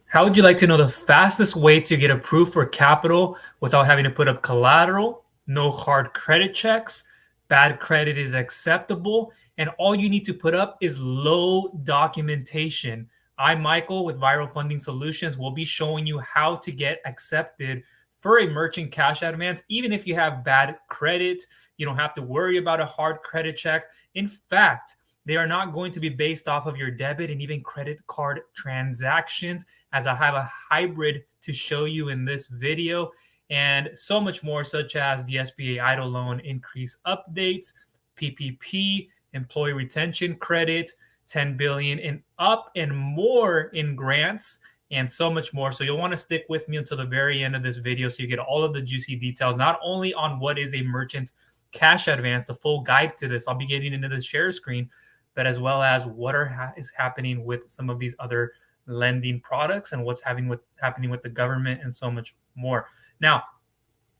How would you like to know the fastest way to get approved for capital without having to put up collateral, no hard credit checks, bad credit is acceptable, and all you need to put up is low documentation? I'm Michael with Viral Funding Solutions. We'll be showing you how to get accepted for a merchant cash advance. Even if you have bad credit, you don't have to worry about a hard credit check. In fact, they are not going to be based off of your debit and even credit card transactions, as I have a hybrid to show you in this video, and so much more, such as the SBA EIDL Loan increase updates, PPP, employee retention credit, 10 billion and up, and more in grants, and so much more. So you'll want to stick with me until the very end of this video so you get all of the juicy details, not only on what is a merchant cash advance, the full guide to this. I'll be getting into the share screen, but as well as what is happening with some of these other lending products and what's happening with the government and so much more. Now,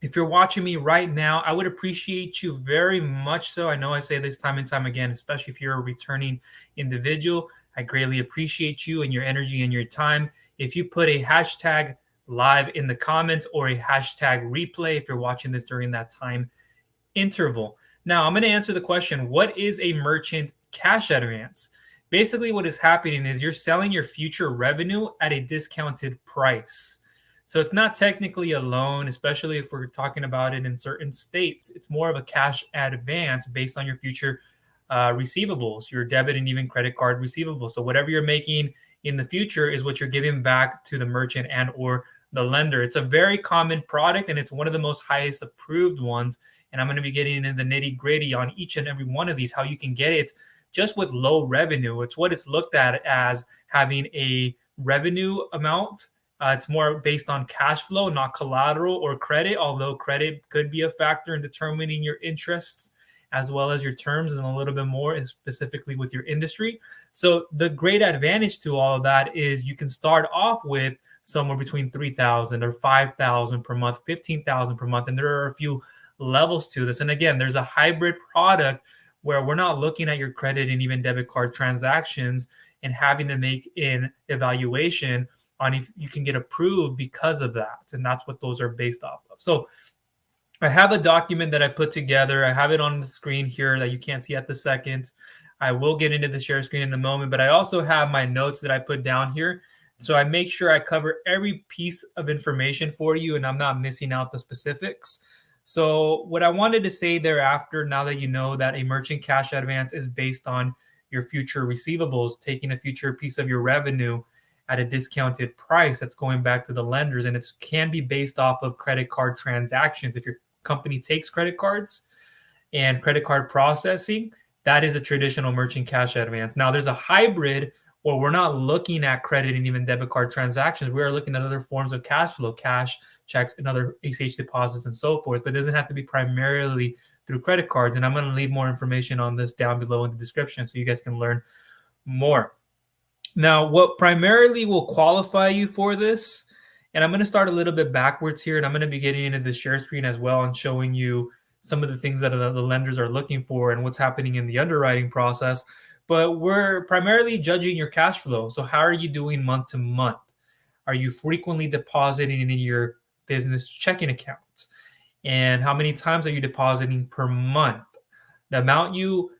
if you're watching me right now, I would appreciate you very much so. I know I say this time and time again, especially if you're a returning individual. I greatly appreciate you and your energy and your time. If you put a hashtag live in the comments or a hashtag replay, if you're watching this during that time interval. Now, I'm going to answer the question, what is a merchant cash advance? Basically, what is happening is you're selling your future revenue at a discounted price. So it's not technically a loan, especially if we're talking about it in certain states. It's more of a cash advance based on your future receivables, your debit and even credit card receivables. So whatever you're making in the future is what you're giving back to the merchant and or the lender. It's a very common product, and it's one of the most highest approved ones. And I'm going to be getting into the nitty gritty on each and every one of these, how you can get it just with low revenue. It's what it's looked at as having a revenue amount. It's more based on cash flow, not collateral or credit, although credit could be a factor in determining your interests as well as your terms, and a little bit more is specifically with your industry. So the great advantage to all of that is you can start off with somewhere between $3,000 or $5,000 per month, $15,000 per month, and there are a few levels to this. And again, there's a hybrid product where we're not looking at your credit and even debit card transactions and having to make an evaluation on if you can get approved because of that. And that's what those are based off of. So I have a document that I put together. I have it on the screen here that you can't see at the second. I will get into the share screen in a moment, but I also have my notes that I put down here. So I make sure I cover every piece of information for you and I'm not missing out the specifics. So what I wanted to say thereafter, now that you know that a merchant cash advance is based on your future receivables, taking a future piece of your revenue at a discounted price that's going back to the lenders, and it can be based off of credit card transactions. If your company takes credit cards and credit card processing, that is a traditional merchant cash advance. Now there's a hybrid where we're not looking at credit and even debit card transactions. We are looking at other forms of cash flow, cash, checks, and other ACH deposits and so forth, but it doesn't have to be primarily through credit cards. And I'm going to leave more information on this down below in the description so you guys can learn more. Now, what primarily will qualify you for this, and I'm going to start a little bit backwards here, and I'm going to be getting into the share screen as well and showing you some of the things that the lenders are looking for and what's happening in the underwriting process. But we're primarily judging your cash flow. So how are you doing month to month? Are you frequently depositing into your business checking account? And how many times are you depositing per month? The amount you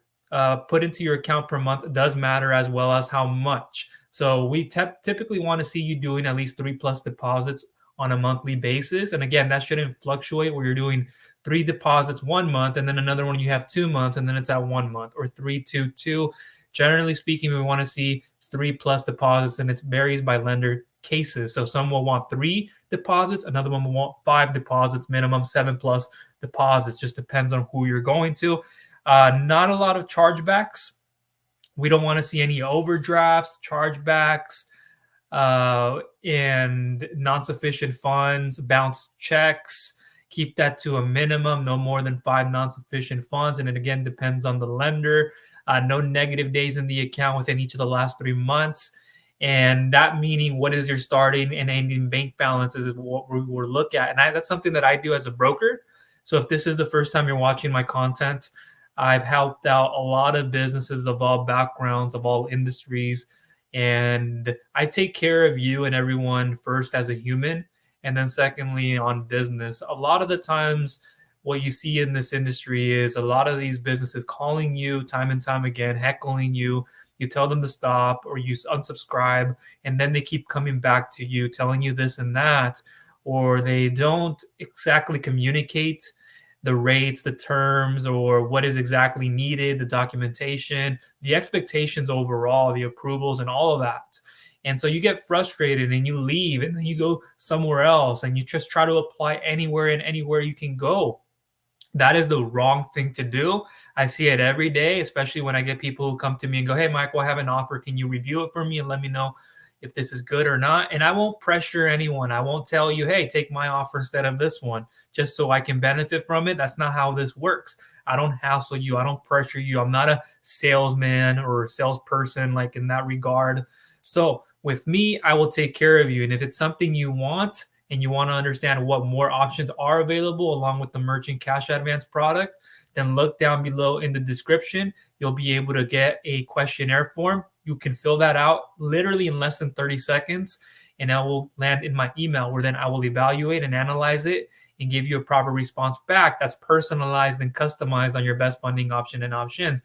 put into your account per month does matter, as well as how much. So we typically want to see you doing at least 3+ deposits on a monthly basis. And again, that shouldn't fluctuate where you're doing 3 deposits 1 month and then another one you have 2 months and then it's at 1 month, or 3, 2, 2. Generally speaking, we want to see 3+ deposits, and it varies by lender cases. So some will want 3 deposits, another one will want 5 deposits, minimum 7+ deposits. Just depends on who you're going to. Not a lot of chargebacks. We don't want to see any overdrafts, chargebacks, and non-sufficient funds, bounced checks. Keep that to a minimum, no more than 5 non-sufficient funds. And it again depends on the lender. No negative days in the account within each of the last 3 months. And that meaning what is your starting and ending bank balances is what we will look at. And that's something that I do as a broker. So if this is the first time you're watching my content, I've helped out a lot of businesses of all backgrounds, of all industries, And I take care of you and everyone first as a human, and then secondly on business. A lot of the times what you see in this industry is a lot of these businesses calling you time and time again, heckling you. You tell them to stop or you unsubscribe, and then they keep coming back to you telling you this and that, or they don't exactly communicate the rates, the terms, or what is exactly needed, the documentation, the expectations overall, the approvals, and all of that. And so you get frustrated and you leave, and then you go somewhere else and you just try to apply anywhere and anywhere you can go. That is the wrong thing to do. I see it every day, especially when I get people who come to me and go, "Hey, Michael, I have an offer. Can you review it for me and let me know if this is good or not?" And I won't pressure anyone. I won't tell you, "Hey, take my offer instead of this one just so I can benefit from it." That's not how this works. I don't hassle you. I don't pressure you. I'm not a salesman or a salesperson like in that regard. So with me, I will take care of you. And if it's something you want, and you want to understand what more options are available along with the merchant cash advance product, then look down below in the description. You'll be able to get a questionnaire form. You can fill that out literally in less than 30 seconds, and that will land in my email, where then I will evaluate and analyze it and give you a proper response back that's personalized and customized on your best funding option and options.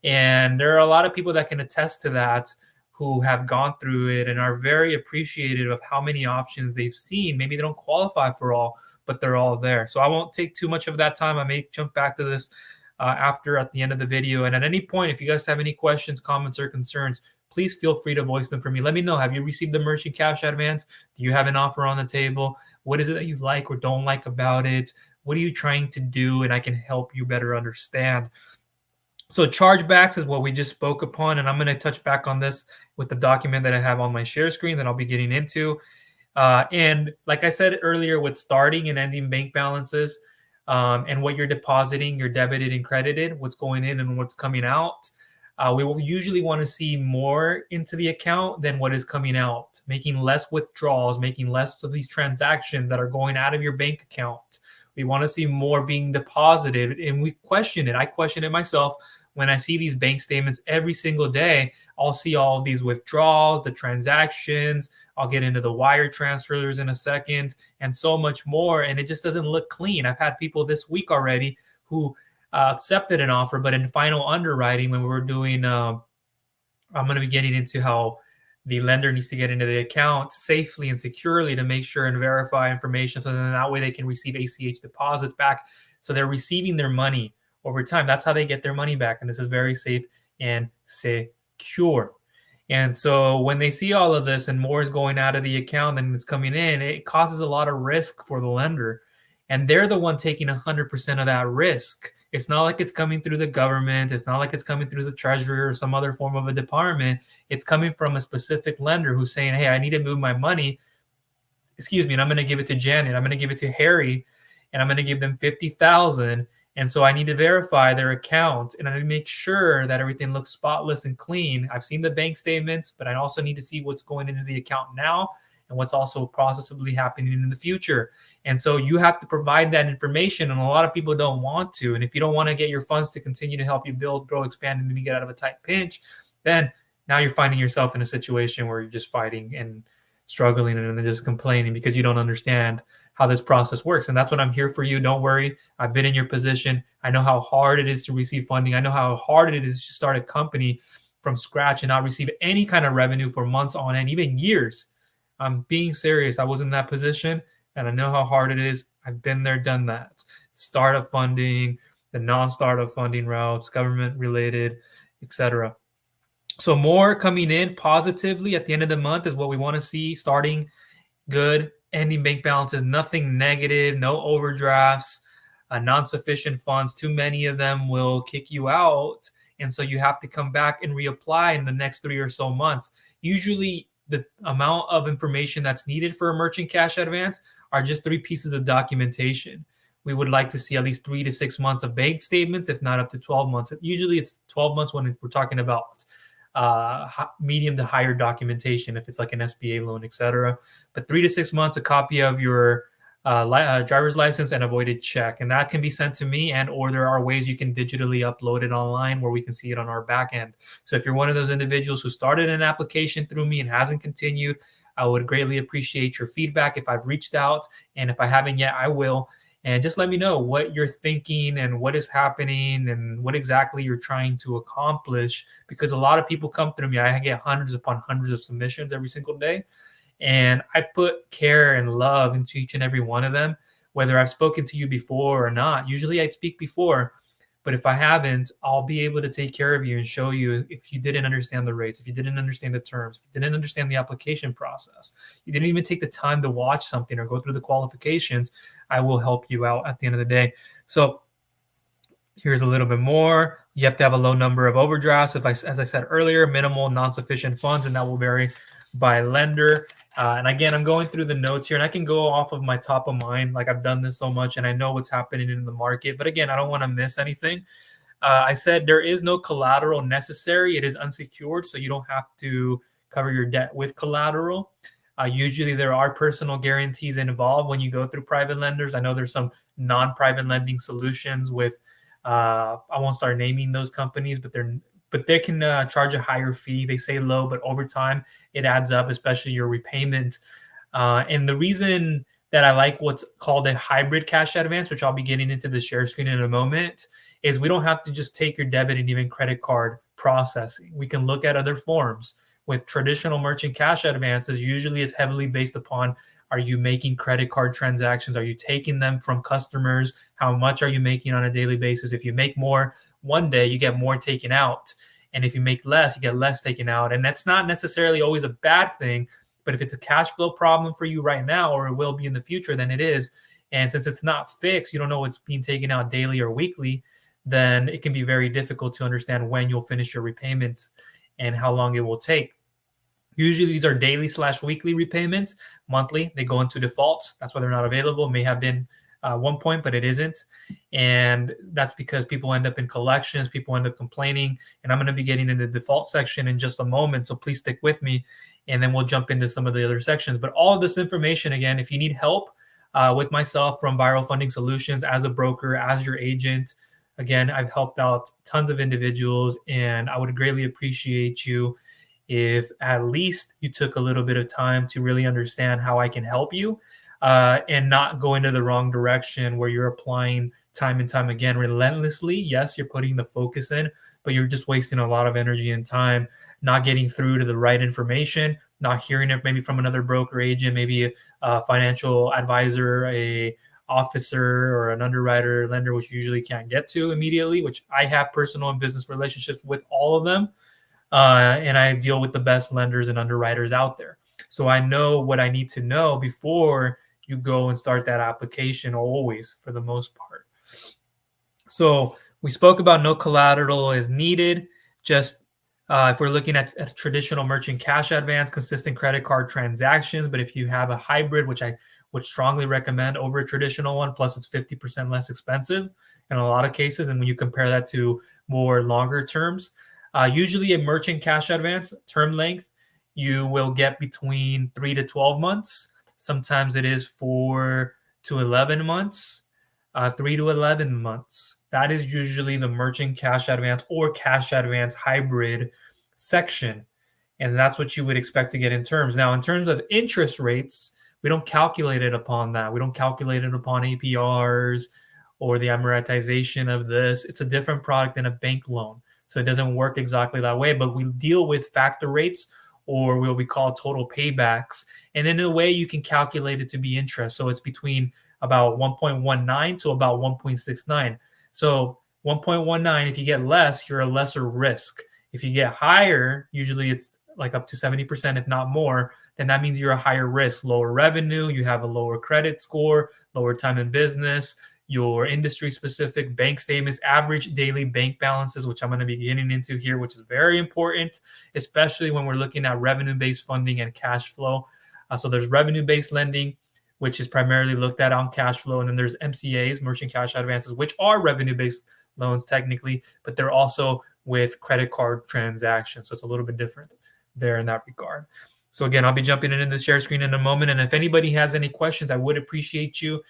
And there are a lot of people that can attest to that, who have gone through it and are very appreciative of how many options they've seen. Maybe they don't qualify for all, but they're all there. So I won't take too much of that time. I may jump back to this after at the end of the video. And at any point, if you guys have any questions, comments, or concerns, please feel free to voice them for me. Let me know. Have you received the merchant cash advance? Do you have an offer on the table? What is it that you like or don't like about it? What are you trying to do? And I can help you better understand. So chargebacks is what we just spoke upon, and I'm going to touch back on this with the document that I have on my share screen that I'll be getting into. And like I said earlier, with starting and ending bank balances and what you're depositing, you're debited and credited, what's going in and what's coming out, we will usually want to see more into the account than what is coming out, making less withdrawals, making less of these transactions that are going out of your bank account. We want to see more being deposited, and we question it. I question it myself. When I see these bank statements every single day, I'll see all of these withdrawals, the transactions. I'll get into the wire transfers in a second and so much more. And it just doesn't look clean. I've had people this week already who accepted an offer, but in final underwriting, when we were doing, I'm going to be getting into how the lender needs to get into the account safely and securely to make sure and verify information, so then that way they can receive ACH deposits back. So they're receiving their money over time. That's how they get their money back. And this is very safe and secure. And so when they see all of this and more is going out of the account than it's coming in, it causes a lot of risk for the lender. And they're the one taking 100% of that risk. It's not like it's coming through the government. It's not like it's coming through the treasury or some other form of a department. It's coming from a specific lender who's saying, "Hey, I need to move my money. Excuse me, and I'm going to give it to Janet. I'm going to give it to Harry, and I'm going to give them $50,000. And so I need to verify their account, and I need to make sure that everything looks spotless and clean. I've seen the bank statements, but I also need to see what's going into the account now and what's also possibly happening in the future." And so you have to provide that information, and a lot of people don't want to. And if you don't want to get your funds to continue to help you build, grow, expand, and maybe get out of a tight pinch, then now you're finding yourself in a situation where you're just fighting and struggling and then just complaining because you don't understand how this process works. And that's what I'm here for you. Don't worry. I've been in your position. I know how hard it is to receive funding. I know how hard it is to start a company from scratch and not receive any kind of revenue for months on end, even years. I'm being serious. I was in that position, and I know how hard it is. I've been there, done that. Startup funding, the non-startup funding routes, government related, etc. So more coming in positively at the end of the month is what we want to see. Starting good, ending bank balances, nothing negative, no overdrafts, non-sufficient funds. Too many of them will kick you out. And so you have to come back and reapply in the next 3 or so months. Usually the amount of information that's needed for a merchant cash advance are just 3 pieces of documentation. We would like to see at least 3 to 6 months of bank statements, if not up to 12 months. Usually it's 12 months when we're talking about medium to higher documentation, if it's like an SBA loan, etc. But 3 to 6 months, a copy of your driver's license and a voided check, and that can be sent to me, and or there are ways you can digitally upload it online where we can see it on our back end. So if you're one of those individuals who started an application through me and hasn't continued, I would greatly appreciate your feedback. If I've reached out, and if I haven't yet, I will. And just let me know what you're thinking and what is happening and what exactly you're trying to accomplish, because a lot of people come through me. I get hundreds upon hundreds of submissions every single day. And I put care and love into each and every one of them, whether I've spoken to you before or not. Usually I speak before, but if I haven't, I'll be able to take care of you and show you if you didn't understand the rates, if you didn't understand the terms, if you didn't understand the application process, you didn't even take the time to watch something or go through the qualifications, I will help you out at the end of the day. So here's a little bit more. You have to have a low number of overdrafts. As I said earlier, minimal non-sufficient funds, and that will vary by lender. And again, I'm going through the notes here, and I can go off of my top of mind. Like, I've done this so much, and I know what's happening in the market. But again, I don't want to miss anything. I said there is no collateral necessary. It is unsecured, so you don't have to cover your debt with collateral. Usually there are personal guarantees involved when you go through private lenders. I know there's some non-private lending solutions with, I won't start naming those companies, but they can charge a higher fee. They say low, but over time it adds up, especially your repayment. And the reason that I like what's called a hybrid cash advance, which I'll be getting into the share screen in a moment, is we don't have to just take your debit and even credit card processing. We can look at other forms. With traditional merchant cash advances, usually it's heavily based upon, are you making credit card transactions? Are you taking them from customers? How much are you making on a daily basis? If you make more one day, you get more taken out. And if you make less, you get less taken out. And that's not necessarily always a bad thing. But if it's a cash flow problem for you right now, or it will be in the future, then it is. And since it's not fixed, you don't know what's being taken out daily or weekly, then it can be very difficult to understand when you'll finish your repayments and how long it will take. Usually these are daily/weekly repayments. Monthly, they go into defaults. That's why they're not available. It may have been one point, but it isn't. And that's because people end up in collections, people end up complaining. And I'm going to be getting into the default section in just a moment, so please stick with me, and then we'll jump into some of the other sections. But all of this information, again, if you need help with myself from Viral Funding Solutions as a broker, as your agent, again, I've helped out tons of individuals, and I would greatly appreciate you if at least you took a little bit of time to really understand how I can help you and not go into the wrong direction where you're applying time and time again relentlessly. Yes, you're putting the focus in, but you're just wasting a lot of energy and time, not getting through to the right information, not hearing it maybe from another broker agent, maybe a financial advisor, a officer, or an underwriter, lender, which you usually can't get to immediately, which I have personal and business relationships with all of them. And I deal with the best lenders and underwriters out there. So I know what I need to know before you go and start that application, always, for the most part. So we spoke about no collateral is needed. Just if we're looking at traditional merchant cash advance, consistent credit card transactions. But if you have a hybrid, which I would strongly recommend over a traditional one, plus it's 50% less expensive in a lot of cases. And when you compare that to more longer terms, usually a merchant cash advance term length, you will get between 3 to 12 months. Sometimes it is 4 to 11 months, 3 to 11 months. That is usually the merchant cash advance or cash advance hybrid section. And that's what you would expect to get in terms. Now, in terms of interest rates, we don't calculate it upon that. We don't calculate it upon APRs or the amortization of this. It's a different product than a bank loan. So it doesn't work exactly that way, but we deal with factor rates, or what we call total paybacks. And in a way, you can calculate it to be interest. So it's between about 1.19 to about 1.69. So 1.19, if you get less, you're a lesser risk. If you get higher, usually it's like up to 70%, if not more, then that means you're a higher risk, lower revenue, you have a lower credit score, lower time in business, your industry-specific bank statements, average daily bank balances, which I'm going to be getting into here, which is very important, especially when we're looking at revenue-based funding and cash flow. So there's revenue-based lending, which is primarily looked at on cash flow. And then there's MCAs, merchant cash advances, which are revenue-based loans technically, but they're also with credit card transactions. So it's a little bit different there in that regard. So again, I'll be jumping into the share screen in a moment. And if anybody has any questions, I would appreciate you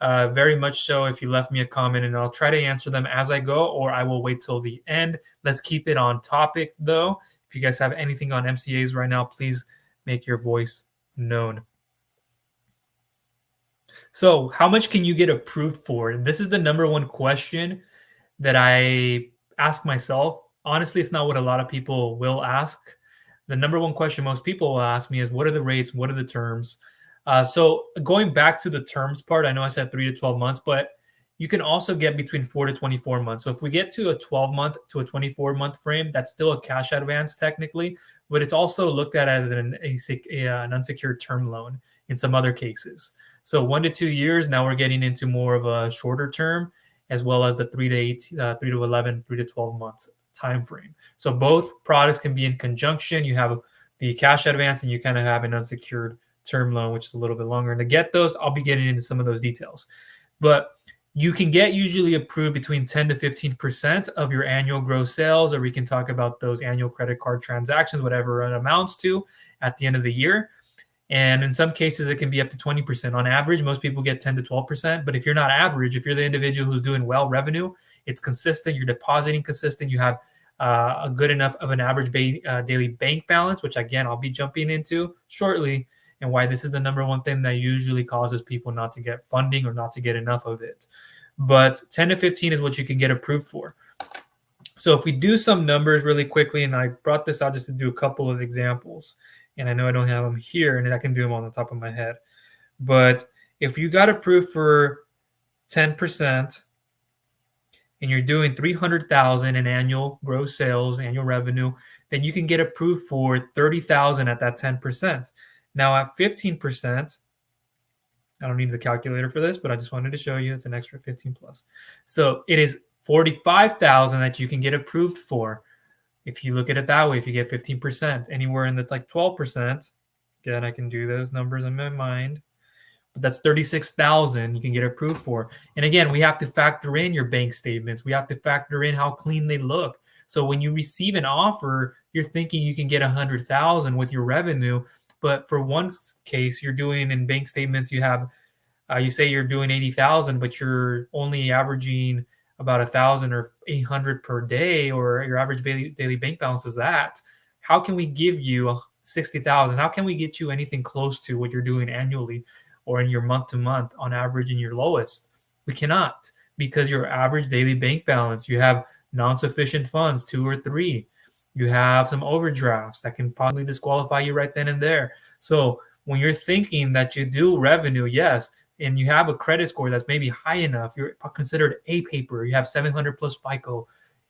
very much so if you left me a comment, and I'll try to answer them as I go, or I will wait till the end. Let's keep it on topic though. If you guys have anything on MCAs right now, please make your voice known. So how much can you get approved for? This is the number one question that I ask myself. Honestly, it's not what a lot of people will ask. The number one question most people will ask me is, what are the rates? What are the terms? So going back to the terms part, I know I said 3 to 12 months, but you can also get between 4 to 24 months. So if we get to a 12-month to a 24-month frame, that's still a cash advance technically, but it's also looked at as an unsecured term loan in some other cases. So 1 to 2 years, now we're getting into more of a shorter term, as well as the 3 to 11, 3 to 12 months time frame. So both products can be in conjunction. You have the cash advance and you kind of have an unsecured term loan, which is a little bit longer. And to get those, I'll be getting into some of those details. But you can get usually approved between 10 to 15% of your annual gross sales, or we can talk about those annual credit card transactions, whatever it amounts to at the end of the year. And in some cases, it can be up to 20%. On average, most people get 10 to 12%. But if you're not average, if you're the individual who's doing well revenue, it's consistent, you're depositing consistent, you have a good enough of an average daily bank balance, which again, I'll be jumping into shortly, and why this is the number one thing that usually causes people not to get funding or not to get enough of it. But 10 to 15 is what you can get approved for. So if we do some numbers really quickly, and I brought this out just to do a couple of examples, and I know I don't have them here, and I can do them on the top of my head. But if you got approved for 10%, and you're doing 300,000 in annual gross sales, annual revenue, then you can get approved for 30,000 at that 10%. Now at 15%, I don't need the calculator for this, but I just wanted to show you it's an extra 15 plus. So it is 45,000 that you can get approved for. If you look at it that way, if you get 15%, anywhere in the like 12%, again, I can do those numbers in my mind, but that's 36,000 you can get approved for. And again, we have to factor in your bank statements. We have to factor in how clean they look. So when you receive an offer, you're thinking you can get 100,000 with your revenue. But for one case, you're doing in bank statements, you have, you say you're doing 80,000, but you're only averaging about 1,000 or 800 per day, or your average daily bank balance is that. How can we give you 60,000? How can we get you anything close to what you're doing annually or in your month to month on average in your lowest? We cannot, because your average daily bank balance, you have non-sufficient funds, 2 or 3. You have some overdrafts that can possibly disqualify you right then and there. So when you're thinking that you do revenue, yes, and you have a credit score that's maybe high enough, you're considered A paper, you have 700 plus FICO,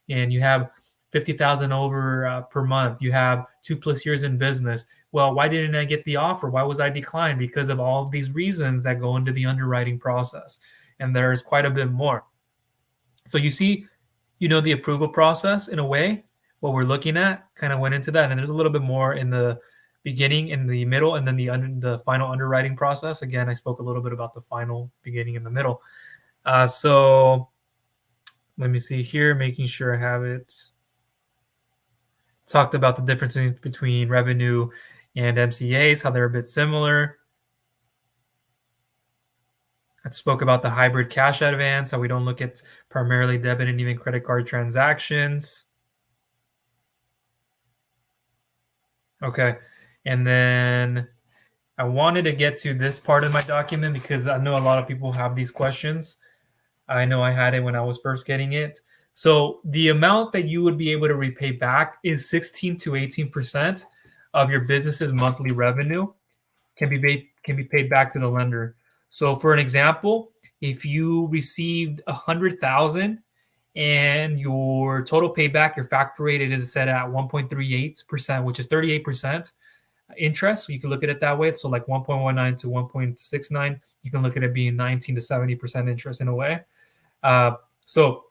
and you have 50,000 over per month, you have 2+ years in business. Well, why didn't I get the offer? Why was I declined? Because of all of these reasons that go into the underwriting process. And there's quite a bit more. So you see, the approval process in a way, what we're looking at kind of went into that. And there's a little bit more in the beginning, in the middle, and then the final underwriting process. Again, I spoke a little bit about the final, beginning, and the middle. So let me see here, making sure I have it. Talked about the difference between revenue and MCAs, how they're a bit similar. I spoke about the hybrid cash advance, how we don't look at primarily debit and even credit card transactions. Okay, and then I wanted to get to this part of my document because I know a lot of people have these questions. I know I had it when I was first getting it. So the amount that you would be able to repay back is 16 to 18% of your business's monthly revenue can be paid back to the lender. So for an example, if you received 100,000 and your total payback, your factor rate is set at 1.38%, which is 38% interest. You can look at it that way. So like 1.19 to 1.69, you can look at it being 19 to 70% interest in a way. So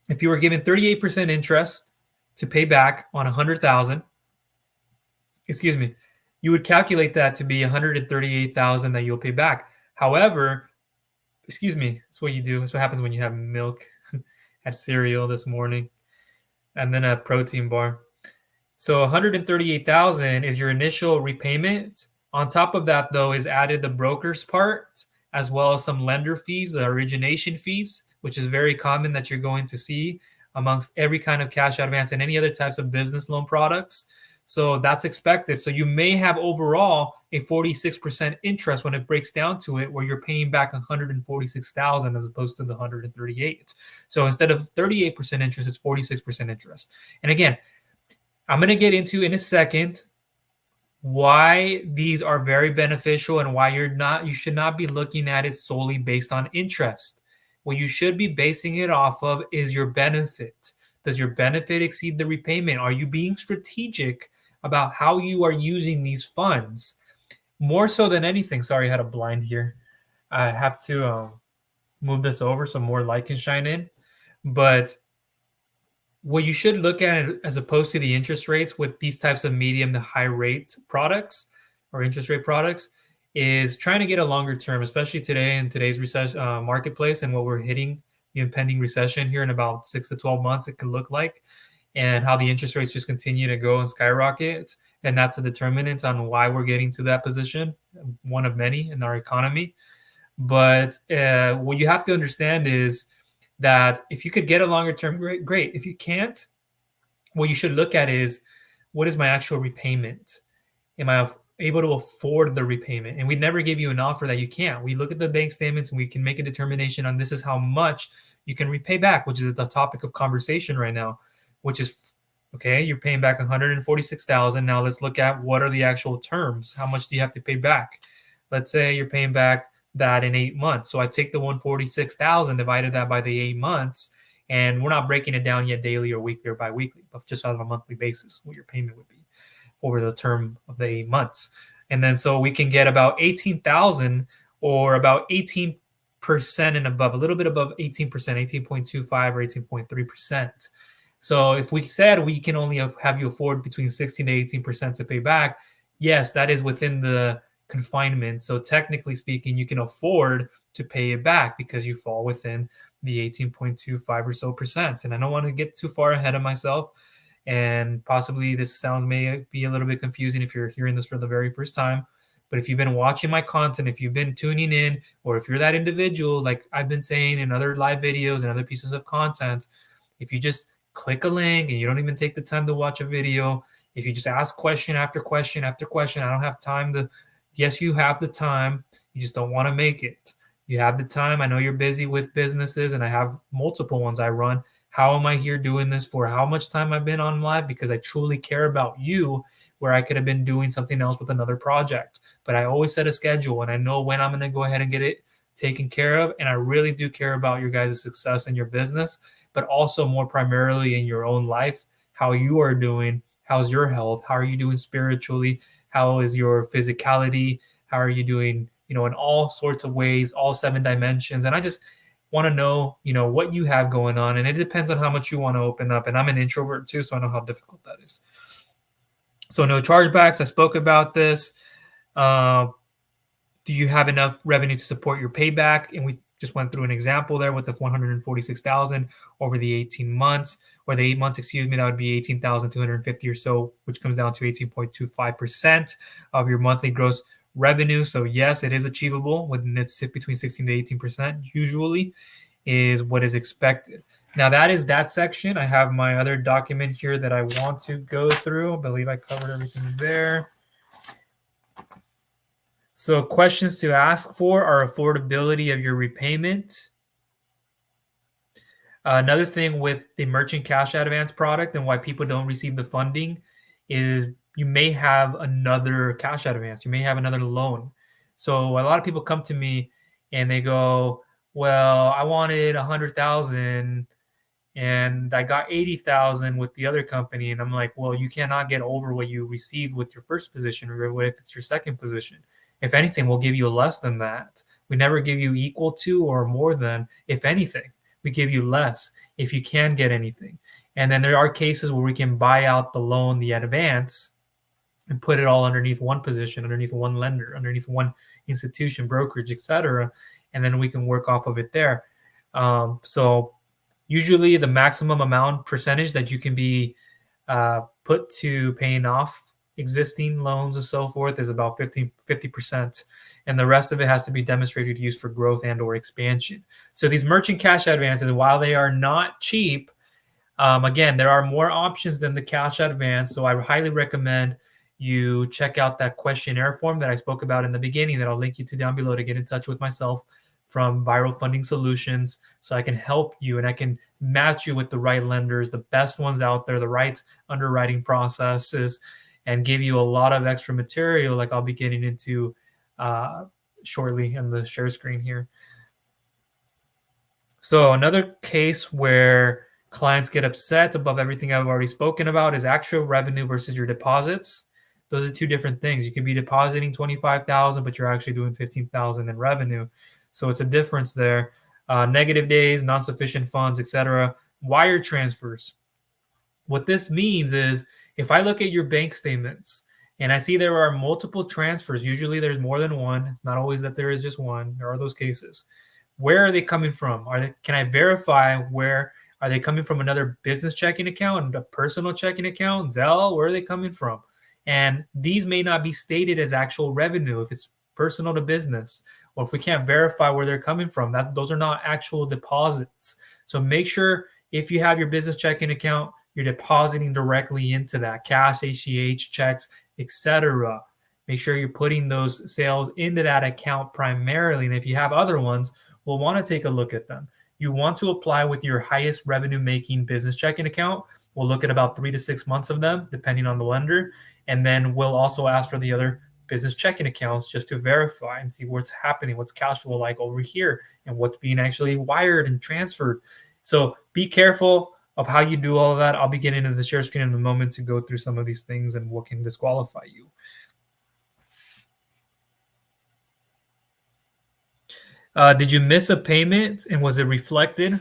if you were given 38% interest to pay back on 100,000, you would calculate that to be 138,000 that you'll pay back. However, that's what you do. That's what happens when you have milk. Had cereal this morning and then a protein bar. So 138,000 is your initial repayment. On top of that, though, is added the broker's part, as well as some lender fees, the origination fees, which is very common that you're going to see amongst every kind of cash advance and any other types of business loan products. So that's expected. So you may have overall a 46% interest when it breaks down to it, where you're paying back 146,000 as opposed to the 138. So instead of 38% interest, it's 46% interest. And again, I'm going to get into in a second why these are very beneficial and why you should not be looking at it solely based on interest. What you should be basing it off of is your benefit. Does your benefit exceed the repayment? Are you being strategic about how you are using these funds? More so than anything, sorry, I had a blind here. I have to move this over so more light can shine in. But what you should look at it as opposed to the interest rates with these types of medium to high rate products or interest rate products is trying to get a longer term, especially today in today's recession marketplace and what we're hitting the impending recession here in about 6 to 12 months it could look like, and how the interest rates just continue to go and skyrocket. And that's a determinant on why we're getting to that position, one of many in our economy. But what you have to understand is that if you could get a longer term, great. If you can't, what you should look at is, what is my actual repayment? Am I able to afford the repayment? And we never give you an offer that you can't. We look at the bank statements and we can make a determination on this is how much you can repay back, which is the topic of conversation right now, which is, okay, you're paying back 146,000. Now let's look at what are the actual terms. How much do you have to pay back? Let's say you're paying back that in 8 months. So I take the 146,000, divided that by the 8 months, and we're not breaking it down yet daily or weekly or biweekly, but just on a monthly basis, what your payment would be over the term of the 8 months. And then so we can get about 18,000 or about 18% and above, a little bit above 18%, 18.25 or 18.3%. So if we said we can only have you afford between 16 to 18% to pay back, yes, that is within the confinement. So technically speaking, you can afford to pay it back because you fall within the 18.25 or so percent. And I don't want to get too far ahead of myself. And possibly this sounds may be a little bit confusing if you're hearing this for the very first time. But if you've been watching my content, if you've been tuning in, or if you're that individual, like I've been saying in other live videos and other pieces of content, if you just click a link and you don't even take the time to watch a video, if you just ask question after question after question, I don't have time to. Yes, you have the time. You just don't want to make it. You have the time. I know you're busy with businesses, and I have multiple ones I run. How am I here doing this for? How much time I've been on live? Because I truly care about you, where I could have been doing something else with another project. But I always set a schedule, and I know when I'm going to go ahead and get it taken care of. And I really do care about your guys' success in your business, but also more primarily in your own life, how you are doing. How's your health? How are you doing spiritually? How is your physicality? How are you doing, in all sorts of ways, all 7 dimensions? And I just want to know, what you have going on. And it depends on how much you want to open up. And I'm an introvert too, so I know how difficult that is. So no chargebacks. I spoke about this. Do you have enough revenue to support your payback? And we just went through an example there with the 146,000 over the 18 months, or the 8 months, that would be 18,250 or so, which comes down to 18.25% of your monthly gross revenue. So yes, it is achievable when it's between 16 to 18%, usually is what is expected. Now that is that section. I have my other document here that I want to go through. I believe I covered everything there. So questions to ask for are affordability of your repayment. Another thing with the merchant cash advance product and why people don't receive the funding is you may have another cash advance. You may have another loan. So a lot of people come to me and they go, well, I wanted 100,000 and I got 80,000 with the other company. And I'm like, well, you cannot get over what you received with your first position, or what if it's your second position. If anything, we'll give you less than that. We never give you equal to or more than. If anything, we give you less if you can get anything. And then there are cases where we can buy out the loan, the advance, and put it all underneath one position, underneath one lender, underneath one institution, brokerage, etc. And then we can work off of it there. So usually the maximum amount percentage that you can be put to paying off existing loans and so forth is about 50%. And the rest of it has to be demonstrated use for growth and or expansion. So these merchant cash advances, while they are not cheap, again, there are more options than the cash advance. So I highly recommend you check out that questionnaire form that I spoke about in the beginning that I'll link you to down below to get in touch with myself from Viral Funding Solutions, so I can help you and I can match you with the right lenders, the best ones out there, the right underwriting processes, and give you a lot of extra material like I'll be getting into shortly on the share screen here. So another case where clients get upset above everything I've already spoken about is actual revenue versus your deposits. Those are two different things. You could be depositing 25,000, but you're actually doing 15,000 in revenue. So it's a difference there. Negative days, non-sufficient funds, etc. Wire transfers. What this means is if I look at your bank statements and I see there are multiple transfers, usually there's more than one. It's not always that there is just one. There are those cases. Where are they coming from? Can I verify where are they coming from? Another business checking account, a personal checking account, Zelle? Where are they coming from? And these may not be stated as actual revenue if it's personal to business, or if we can't verify where they're coming from. Those are not actual deposits. So make sure if you have your business checking account, you're depositing directly into that cash, ACH, checks, etc. Make sure you're putting those sales into that account primarily. And if you have other ones, we'll want to take a look at them. You want to apply with your highest revenue making business checking account. We'll look at about 3 to 6 months of them, depending on the lender. And then we'll also ask for the other business checking accounts just to verify and see what's happening, what's cash flow like over here, and what's being actually wired and transferred. So be careful of how you do all of that. I'll be getting into the share screen in a moment to go through some of these things and what can disqualify you. Did you miss a payment and was it reflected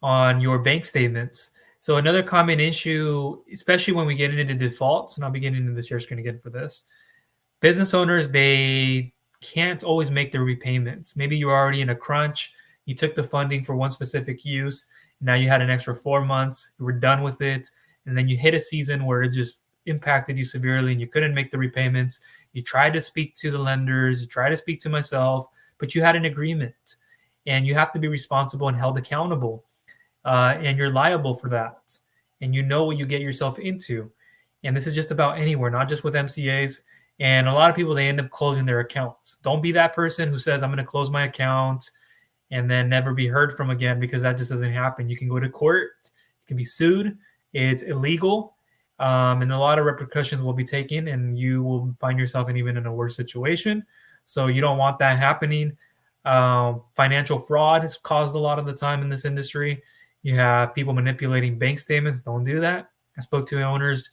on your bank statements? So another common issue, especially when we get into defaults, and I'll be getting into the share screen again for this, business owners, they can't always make their repayments. Maybe you're already in a crunch. You took the funding for one specific use. Now you had an extra 4 months. You were done with it. And then you hit a season where it just impacted you severely and you couldn't make the repayments. You tried to speak to the lenders. You tried to speak to myself, but you had an agreement. And you have to be responsible and held accountable. And you're liable for that. And you know what you get yourself into. And this is just about anywhere, not just with MCAs. And a lot of people, they end up closing their accounts. Don't be that person who says, I'm going to close my account and then never be heard from again, because that just doesn't happen. You can go to court. You can be sued. It's illegal. And a lot of repercussions will be taken, and you will find yourself even in a worse situation. So you don't want that happening. Financial fraud is caused a lot of the time in this industry. You have people manipulating bank statements. Don't do that. I spoke to owners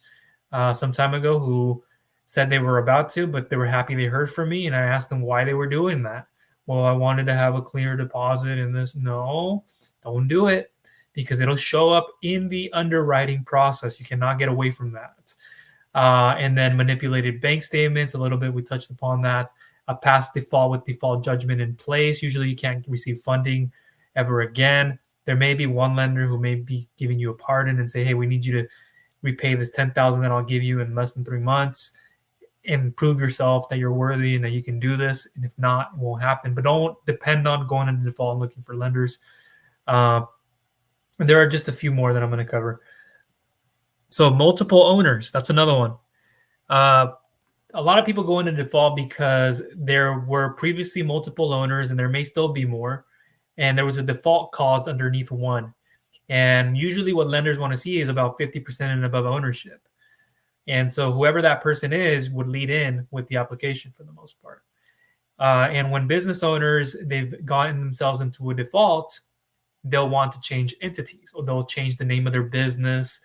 some time ago who said they were about to, but they were happy they heard from me. And I asked them why they were doing that. Well, I wanted to have a clear deposit in this. No, don't do it, because it'll show up in the underwriting process. You cannot get away from that. And then manipulated bank statements, a little bit, we touched upon that. A past default with default judgment in place. Usually you can't receive funding ever again. There may be one lender who may be giving you a pardon and say, hey, we need you to repay this $10,000 that I'll give you in less than 3 months and prove yourself that you're worthy and that you can do this. And if not, it won't happen. But don't depend on going into default and looking for lenders. And there are just a few more that I'm going to cover. So multiple owners, that's another one. A lot of people go into default because there were previously multiple owners, and there may still be more, and there was a default caused underneath one. And usually what lenders want to see is about 50% and above ownership. And so whoever that person is would lead in with the application for the most part. And when business owners, they've gotten themselves into a default, they'll want to change entities, or they'll change the name of their business,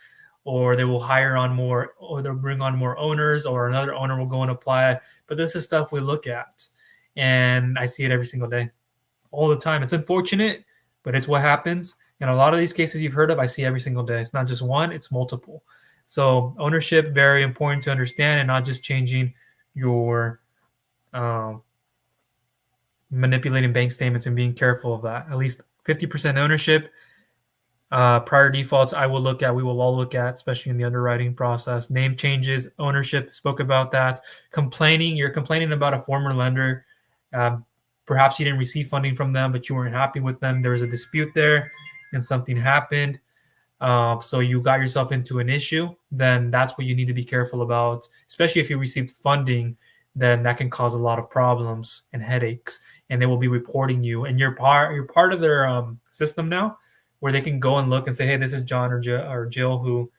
or they will hire on more, or they'll bring on more owners, or another owner will go and apply. But this is stuff we look at, and I see it every single day, all the time. It's unfortunate, but it's what happens. And a lot of these cases you've heard of, I see every single day. It's not just one, it's multiple. So ownership, very important to understand, and not just changing your manipulating bank statements and being careful of that. At least 50% ownership. Prior defaults, we will all look at, especially in the underwriting process. Name changes, ownership, spoke about that. Complaining, you're complaining about a former lender. Um, Perhaps you didn't receive funding from them, but you weren't happy with them. There was a dispute there and something happened. So you got yourself into an issue, then that's what you need to be careful about, especially if you received funding, then that can cause a lot of problems and headaches, and they will be reporting you. And you're part of their system now, where they can go and look and say, hey, this is John or Jill who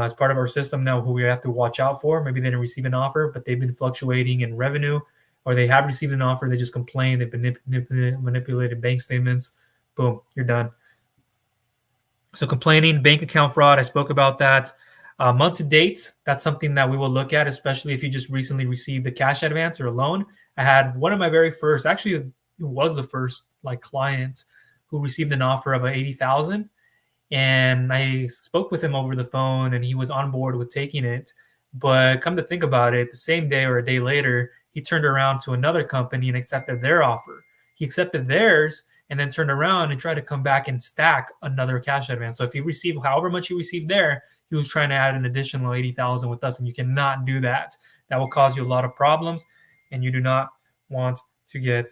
is part of our system now, who we have to watch out for. Maybe they didn't receive an offer, but they've been fluctuating in revenue, or they have received an offer, they just complained, they've been manipulated bank statements. Boom, you're done. So complaining, bank account fraud, I spoke about that. Month to date, that's something that we will look at, especially if you just recently received a cash advance or a loan. I had one of my very first, actually it was the first client who received an offer of 80,000. And I spoke with him over the phone and he was on board with taking it. But come to think about it, the same day or a day later, he turned around to another company and accepted their offer. He accepted theirs and then turned around and tried to come back and stack another cash advance. So if he received however much he received there, he was trying to add an additional 80,000 with us, and you cannot do that. That will cause you a lot of problems, and you do not want to get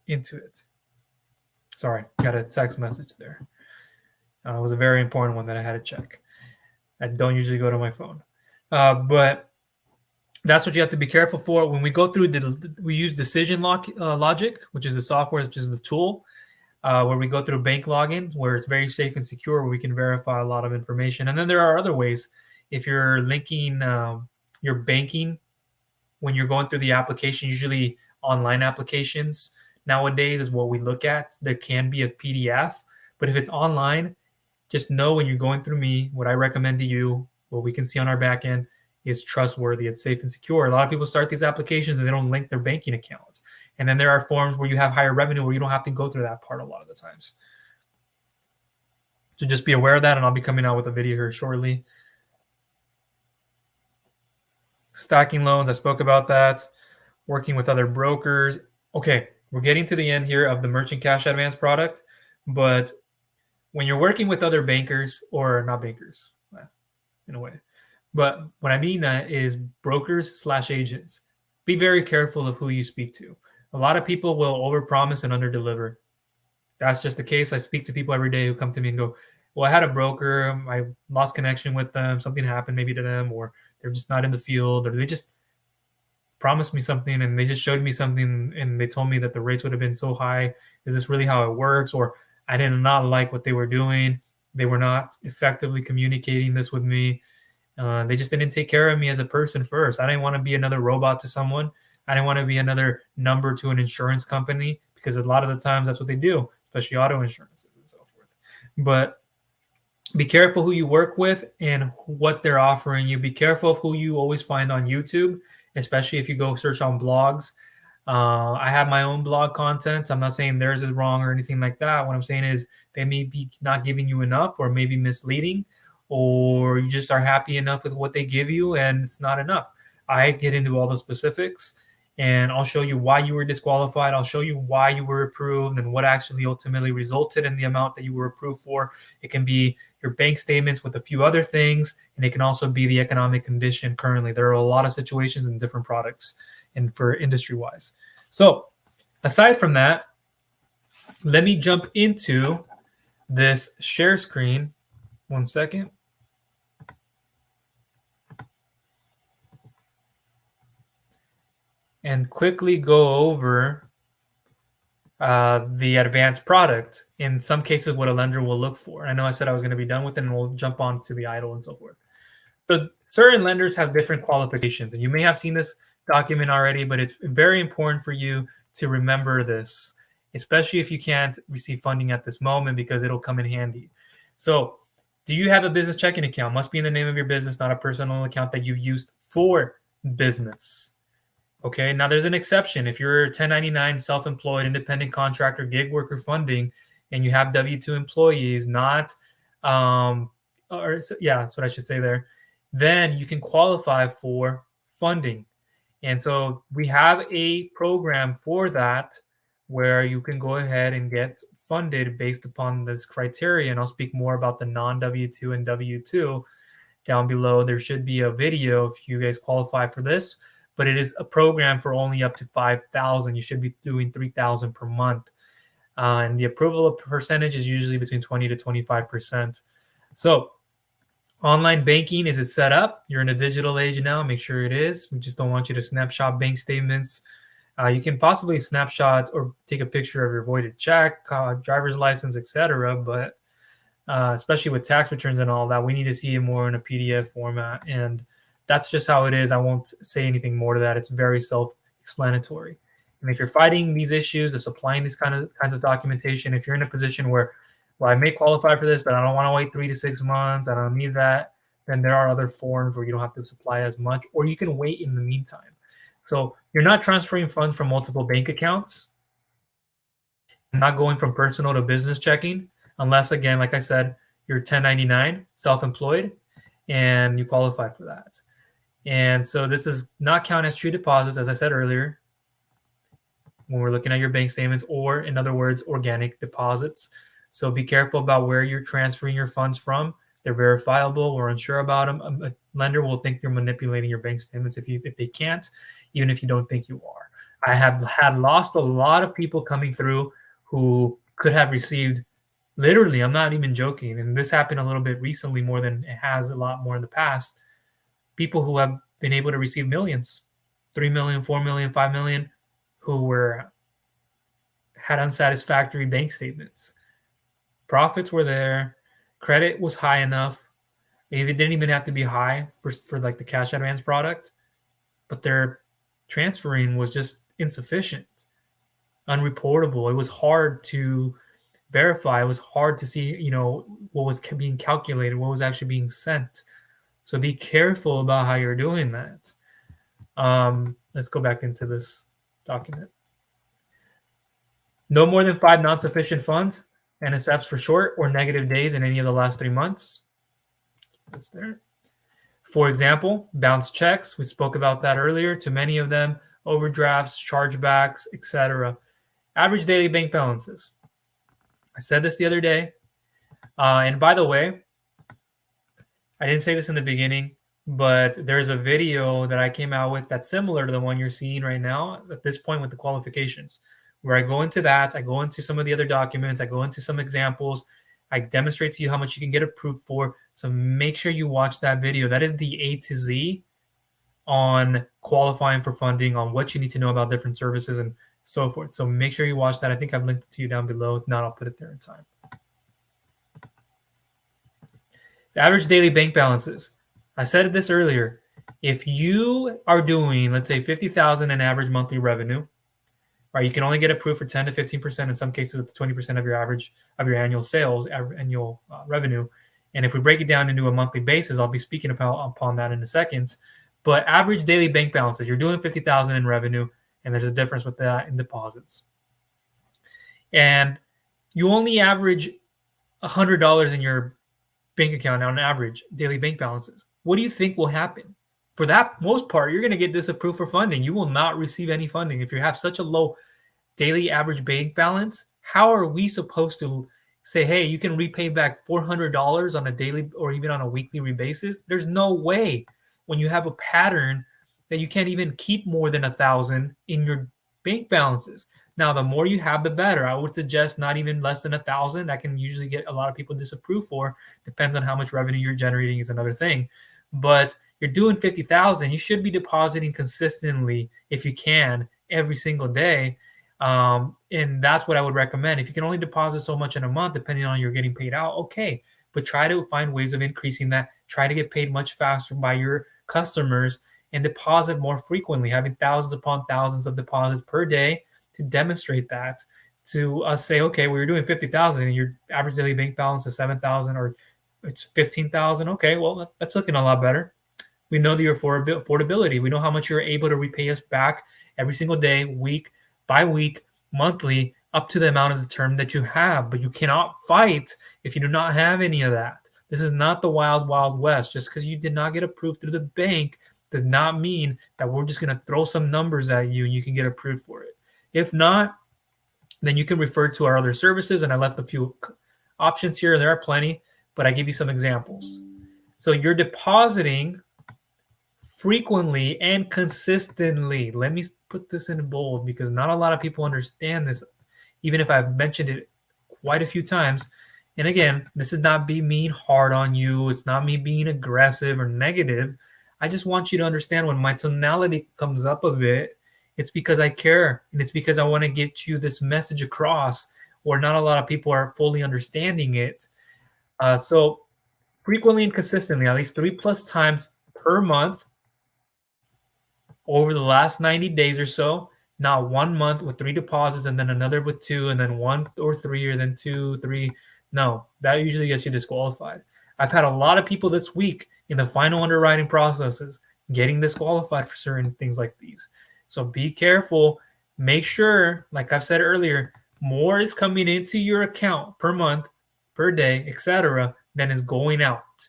into it. Sorry, got a text message there. It was a very important one that I had to check. I don't usually go to my phone, but that's what you have to be careful for. When we go through, we use Decision Logic, which is the software, which is the tool. Where we go through bank login, where it's very safe and secure, where we can verify a lot of information. And then there are other ways. If you're linking your banking when you're going through the application, usually online applications nowadays is what we look at. There can be a PDF, but if it's online, just know when you're going through me, what I recommend to you, what we can see on our back end is trustworthy. It's safe and secure. A lot of people start these applications and they don't link their banking account. And then there are forms where you have higher revenue where you don't have to go through that part a lot of the times. So just be aware of that, and I'll be coming out with a video here shortly. Stacking loans, I spoke about that. Working with other brokers. Okay, we're getting to the end here of the merchant cash advance product, but when you're working with other bankers, or not bankers, in a way, but what I mean that is brokers / agents, be very careful of who you speak to. A lot of people will overpromise and underdeliver. That's just the case. I speak to people every day who come to me and go, well, I had a broker, I lost connection with them, something happened maybe to them, or they're just not in the field, or they just promised me something and they just showed me something and they told me that the rates would have been so high. Is this really how it works? Or I did not like what they were doing. They were not effectively communicating this with me. They just didn't take care of me as a person first. I didn't want to be another robot to someone. I didn't want to be another number to an insurance company, because a lot of the times that's what they do, especially auto insurances and so forth. But be careful who you work with and what they're offering you. Be careful of who you always find on YouTube, especially if you go search on blogs. I have my own blog content. I'm not saying theirs is wrong or anything like that. What I'm saying is they may be not giving you enough, or maybe misleading, or you just are happy enough with what they give you and it's not enough. I get into all the specifics, and I'll show you why you were disqualified. I'll show you why you were approved and what actually ultimately resulted in the amount that you were approved for. It can be your bank statements with a few other things, and it can also be the economic condition currently. There are a lot of situations in different products and for industry-wise. So aside from that, let me jump into this share screen. 1 second. And quickly go over the advanced product. In some cases, what a lender will look for. I know I said I was going to be done with it, and we'll jump on to the EIDL and so forth. So certain lenders have different qualifications, and you may have seen this document already, but it's very important for you to remember this, especially if you can't receive funding at this moment, because it'll come in handy. So do you have a business checking account? Must be in the name of your business, not a personal account that you've used for business. Okay, now there's an exception. If you're 1099, self-employed, independent contractor, gig worker funding, and you have W-2 employees, that's what I should say there, then you can qualify for funding. And so we have a program for that where you can go ahead and get funded based upon this criteria. And I'll speak more about the non-W2 and W2 down below. There should be a video if you guys qualify for this, but it is a program for only up to 5,000. You should be doing 3,000 per month. And the approval percentage is usually between 20 to 25%. So online banking, is it set up? You're in a digital age now. Make sure it is. We just don't want you to snapshot bank statements. You can possibly snapshot or take a picture of your voided check, driver's license, etc. But especially with tax returns and all that, we need to see it more in a PDF format. And that's just how it is. I won't say anything more to that. It's very self-explanatory. And if you're fighting these issues of supplying these kinds of documentation, if you're in a position where, well, I may qualify for this, but I don't want to wait 3 to 6 months, I don't need that, then there are other forms where you don't have to supply as much, or you can wait in the meantime. So you're not transferring funds from multiple bank accounts, not going from personal to business checking, unless, again, like I said, you're 1099, self-employed, and you qualify for that. And so this is not count as true deposits, as I said earlier, when we're looking at your bank statements, or in other words, organic deposits. So be careful about where you're transferring your funds from. They're verifiable. We're unsure about them. A lender will think you're manipulating your bank statements if they can't, even if you don't think you are. I have lost a lot of people coming through who could have received, literally, I'm not even joking, and this happened a little bit recently more than it has a lot more in the past, people who have been able to receive millions, 3 million, 4 million, 5 million, who had unsatisfactory bank statements. Profits were there, credit was high enough. It didn't even have to be high for like the cash advance product, but their transferring was just insufficient, unreportable. It was hard to verify. It was hard to see, what was being calculated, what was actually being sent. So be careful about how you're doing that. Let's go back into this document. No more than 5 non-sufficient funds, NSFs for short, or negative days in any of the last 3 months. That's there. For example, bounced checks. We spoke about that earlier. Too many of them, overdrafts, chargebacks, etc. Average daily bank balances. I said this the other day. And by the way, I didn't say this in the beginning, but there's a video that I came out with that's similar to the one you're seeing right now at this point with the qualifications, where I go into that, I go into some of the other documents, I go into some examples, I demonstrate to you how much you can get approved for. So make sure you watch that video. That is the A to Z on qualifying for funding, on what you need to know about different services and so forth. So make sure you watch that. I think I've linked it to you down below. If not, I'll put it there in time. So average daily bank balances. I said this earlier. If you are doing, let's say, 50,000 in average monthly revenue, right? You can only get approved for 10 to 15%, in some cases up to 20% of your average of your annual sales, annual revenue. And if we break it down into a monthly basis, I'll be speaking upon that in a second. But average daily bank balances, you're doing 50,000 in revenue, and there's a difference with that in deposits. And you only average $100 in your bank account on average daily bank balances. What do you think will happen? For that most part, you're going to get disapproved for funding. You will not receive any funding. If you have such a low daily average bank balance, how are we supposed to say, hey, you can repay back $400 on a daily or even on a weekly basis? There's no way, when you have a pattern that you can't even keep more than 1,000 in your bank balances. Now, the more you have, the better. I would suggest not even less than 1,000. That can usually get a lot of people disapproved for. Depends on how much revenue you're generating is another thing. But you're doing 50,000. You should be depositing consistently, if you can, every single day. And that's what I would recommend. If you can only deposit so much in a month, depending on you're getting paid out, okay. But try to find ways of increasing that. Try to get paid much faster by your customers and deposit more frequently, having thousands upon thousands of deposits per day to demonstrate that, to us say, okay, well, you're doing 50,000 and your average daily bank balance is 7,000 or it's 15,000. Okay, well, that's looking a lot better. We know the affordability. We know how much you're able to repay us back every single day, week by week, monthly, up to the amount of the term that you have. But you cannot fight if you do not have any of that. This is not the wild, wild west. Just because you did not get approved through the bank does not mean that we're just going to throw some numbers at you and you can get approved for it. If not, Then you can refer to our other services, and I left a few options here. There are plenty, but I give you some examples. So you're depositing frequently and consistently. Let me put this in bold because not a lot of people understand this, even if I've mentioned it quite a few times. And again, this is not me being hard on you. It's not me being aggressive or negative. I just want you to understand when my tonality comes up a bit, it's because I care, and it's because I want to get you this message across where not a lot of people are fully understanding it. So frequently and consistently, at least 3+ times per month over the last 90 days or so, not 1 month with 3 deposits and then another with 2 and then 1 or 3 or then 2, 3. No, that usually gets you disqualified. I've had a lot of people this week in the final underwriting processes getting disqualified for certain things like these. So be careful. Make sure, like I've said earlier, more is coming into your account per month, per day, etc., than is going out.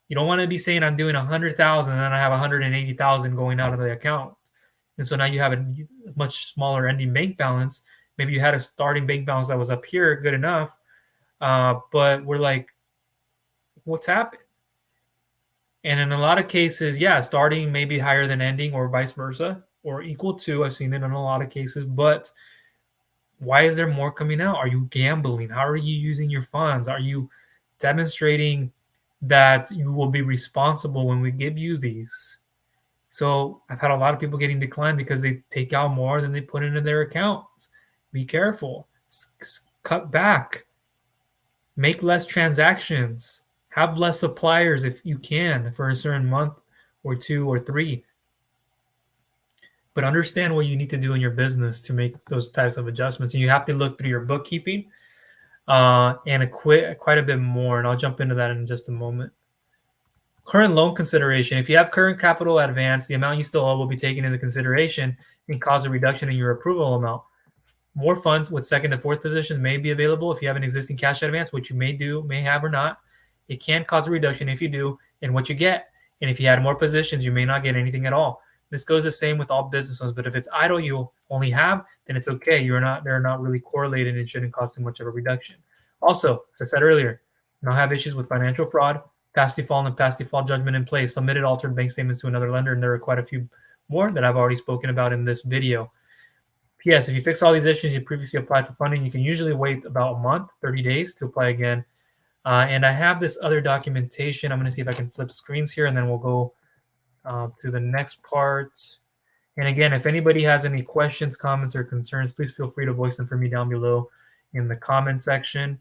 You don't want to be saying I'm doing 100,000 and then I have 180,000 going out of the account. And so now you have a much smaller ending bank balance. Maybe you had a starting bank balance that was up here, good enough. But we're like, what's happened? And in a lot of cases, yeah, starting may be higher than ending or vice versa or equal to. I've seen it in a lot of cases. But why is there more coming out? Are you gambling? How are you using your funds? Are you demonstrating that you will be responsible when we give you these? So I've had a lot of people getting declined because they take out more than they put into their accounts. Be careful. Cut back. Make less transactions. Have less suppliers if you can for a certain month or 2 or 3. But understand what you need to do in your business to make those types of adjustments. And you have to look through your bookkeeping and quite a bit more. And I'll jump into that in just a moment. Current loan consideration. If you have current capital advance, the amount you still owe will be taken into consideration and cause a reduction in your approval amount. More funds with second to fourth positions may be available if you have an existing cash advance, which you may have or not. It can cause a reduction if you do in what you get. And if you add more positions, you may not get anything at all. This goes the same with all business loans, but if it's idle, you only have, then it's okay. They're not really correlated and it shouldn't cause too much of a reduction. Also, as I said earlier, not have issues with financial fraud, past default and past default judgment in place, submitted altered bank statements to another lender, and there are quite a few more that I've already spoken about in this video. P.S. If you fix all these issues you previously applied for funding, you can usually wait about a month, 30 days to apply again. And I have this other documentation. I'm going to see if I can flip screens here, and then we'll go to the next part. And again, if anybody has any questions, comments, or concerns, please feel free to voice them for me down below in the comment section.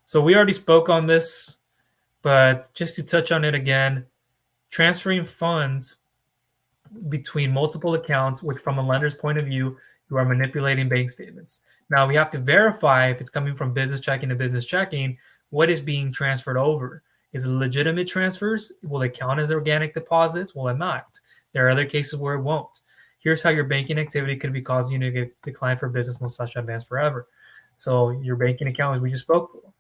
So we already spoke on this, but just to touch on it again, transferring funds between multiple accounts, which from a lender's point of view, you are manipulating bank statements. Now we have to verify if it's coming from business checking to business checking, what is being transferred over. Is it legitimate transfers? Will it count as organic deposits? Will it not? There are other cases where it won't. Here's how your banking activity could be causing you to get declined for business loan / advance forever. So your banking account, as we just spoke for.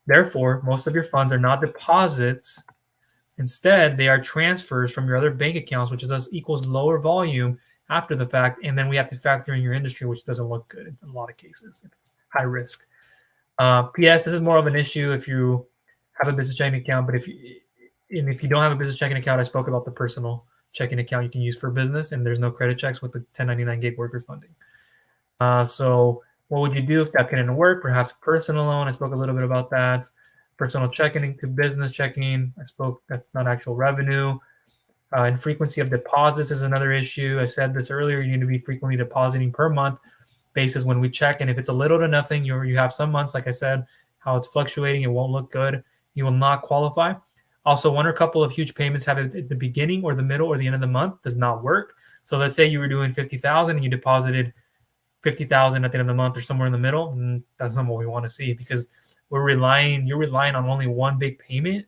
Therefore, most of your funds are not deposits. Instead, they are transfers from your other bank accounts, which thus equals lower volume after the fact. And then we have to factor in your industry, which doesn't look good in a lot of cases. It's high risk. P.S. This is more of an issue if you have a business checking account, but if you don't have a business checking account, I spoke about the personal checking account you can use for business, and there's no credit checks with the 1099 gig worker funding. So what would you do if that couldn't work? Perhaps a personal loan. I spoke a little bit about that. Personal checking to business checking. I spoke, that's not actual revenue. And frequency of deposits is another issue. I said this earlier, you need to be frequently depositing per month basis when we check. And if it's a little to nothing, you have some months, like I said, how it's fluctuating, it won't look good. You will not qualify. Also, one or a couple of huge payments have it at the beginning or the middle or the end of the month does not work. So let's say you were doing 50,000 and you deposited 50,000 at the end of the month or somewhere in the middle. And that's not what we want to see because you're relying on only one big payment.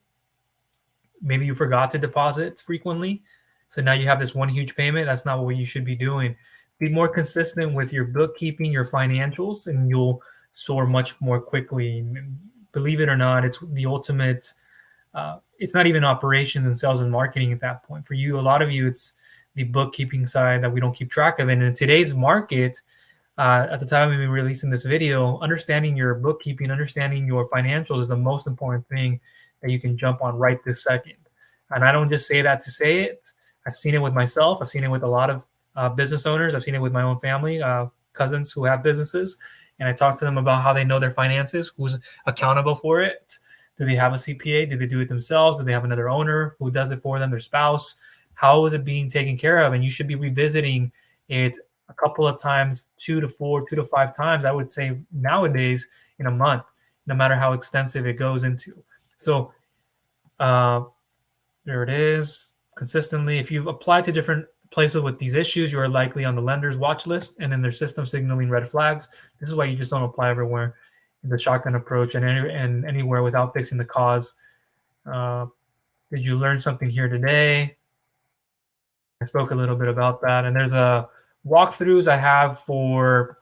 Maybe you forgot to deposit frequently. So now you have this one huge payment. That's not what you should be doing. Be more consistent with your bookkeeping, your financials, and you'll soar much more quickly. Believe it or not, it's the ultimate. It's not even operations and sales and marketing at that point. For you, a lot of you, it's the bookkeeping side that we don't keep track of. And in today's market, at the time of me releasing this video, understanding your bookkeeping, understanding your financials is the most important thing that you can jump on right this second. And I don't just say that to say it. I've seen it with myself. I've seen it with a lot of business owners. I've seen it with my own family, cousins who have businesses. And I talk to them about how they know their finances, who's accountable for it. Do they have a CPA? Do they do it themselves? Do they have another owner who does it for them, their spouse? How is it being taken care of? And you should be revisiting it a couple of times, 2 to 5 times, I would say nowadays in a month, no matter how extensive it goes into. So there it is. Consistently, if you've applied to different places with these issues, you are likely on the lender's watch list and in their system signaling red flags. This is why you just don't apply everywhere in the shotgun approach and anywhere without fixing the cause. Did you learn something here today? I spoke a little bit about that, and there's a walkthroughs I have for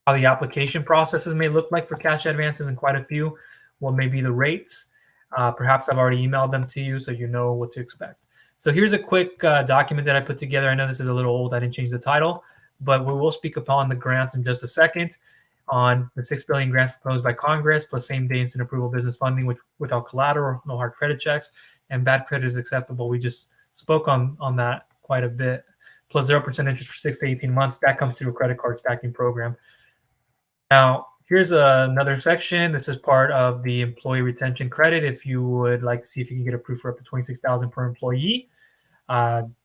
how the application processes may look like for cash advances, and quite a few. What may be the rates? Perhaps I've already emailed them to you, so you know what to expect. So here's a quick document that I put together. I know this is a little old. I didn't change the title, but we will speak upon the grants in just a second on the $6 billion grants proposed by Congress, plus same-day instant approval business funding, which without collateral, no hard credit checks, and bad credit is acceptable. We just spoke on that quite a bit. Plus 0% interest for 6 to 18 months. That comes through a credit card stacking program. Now, here's another section. This is part of the employee retention credit. If you would like to see if you can get approved for up to $26,000 per employee.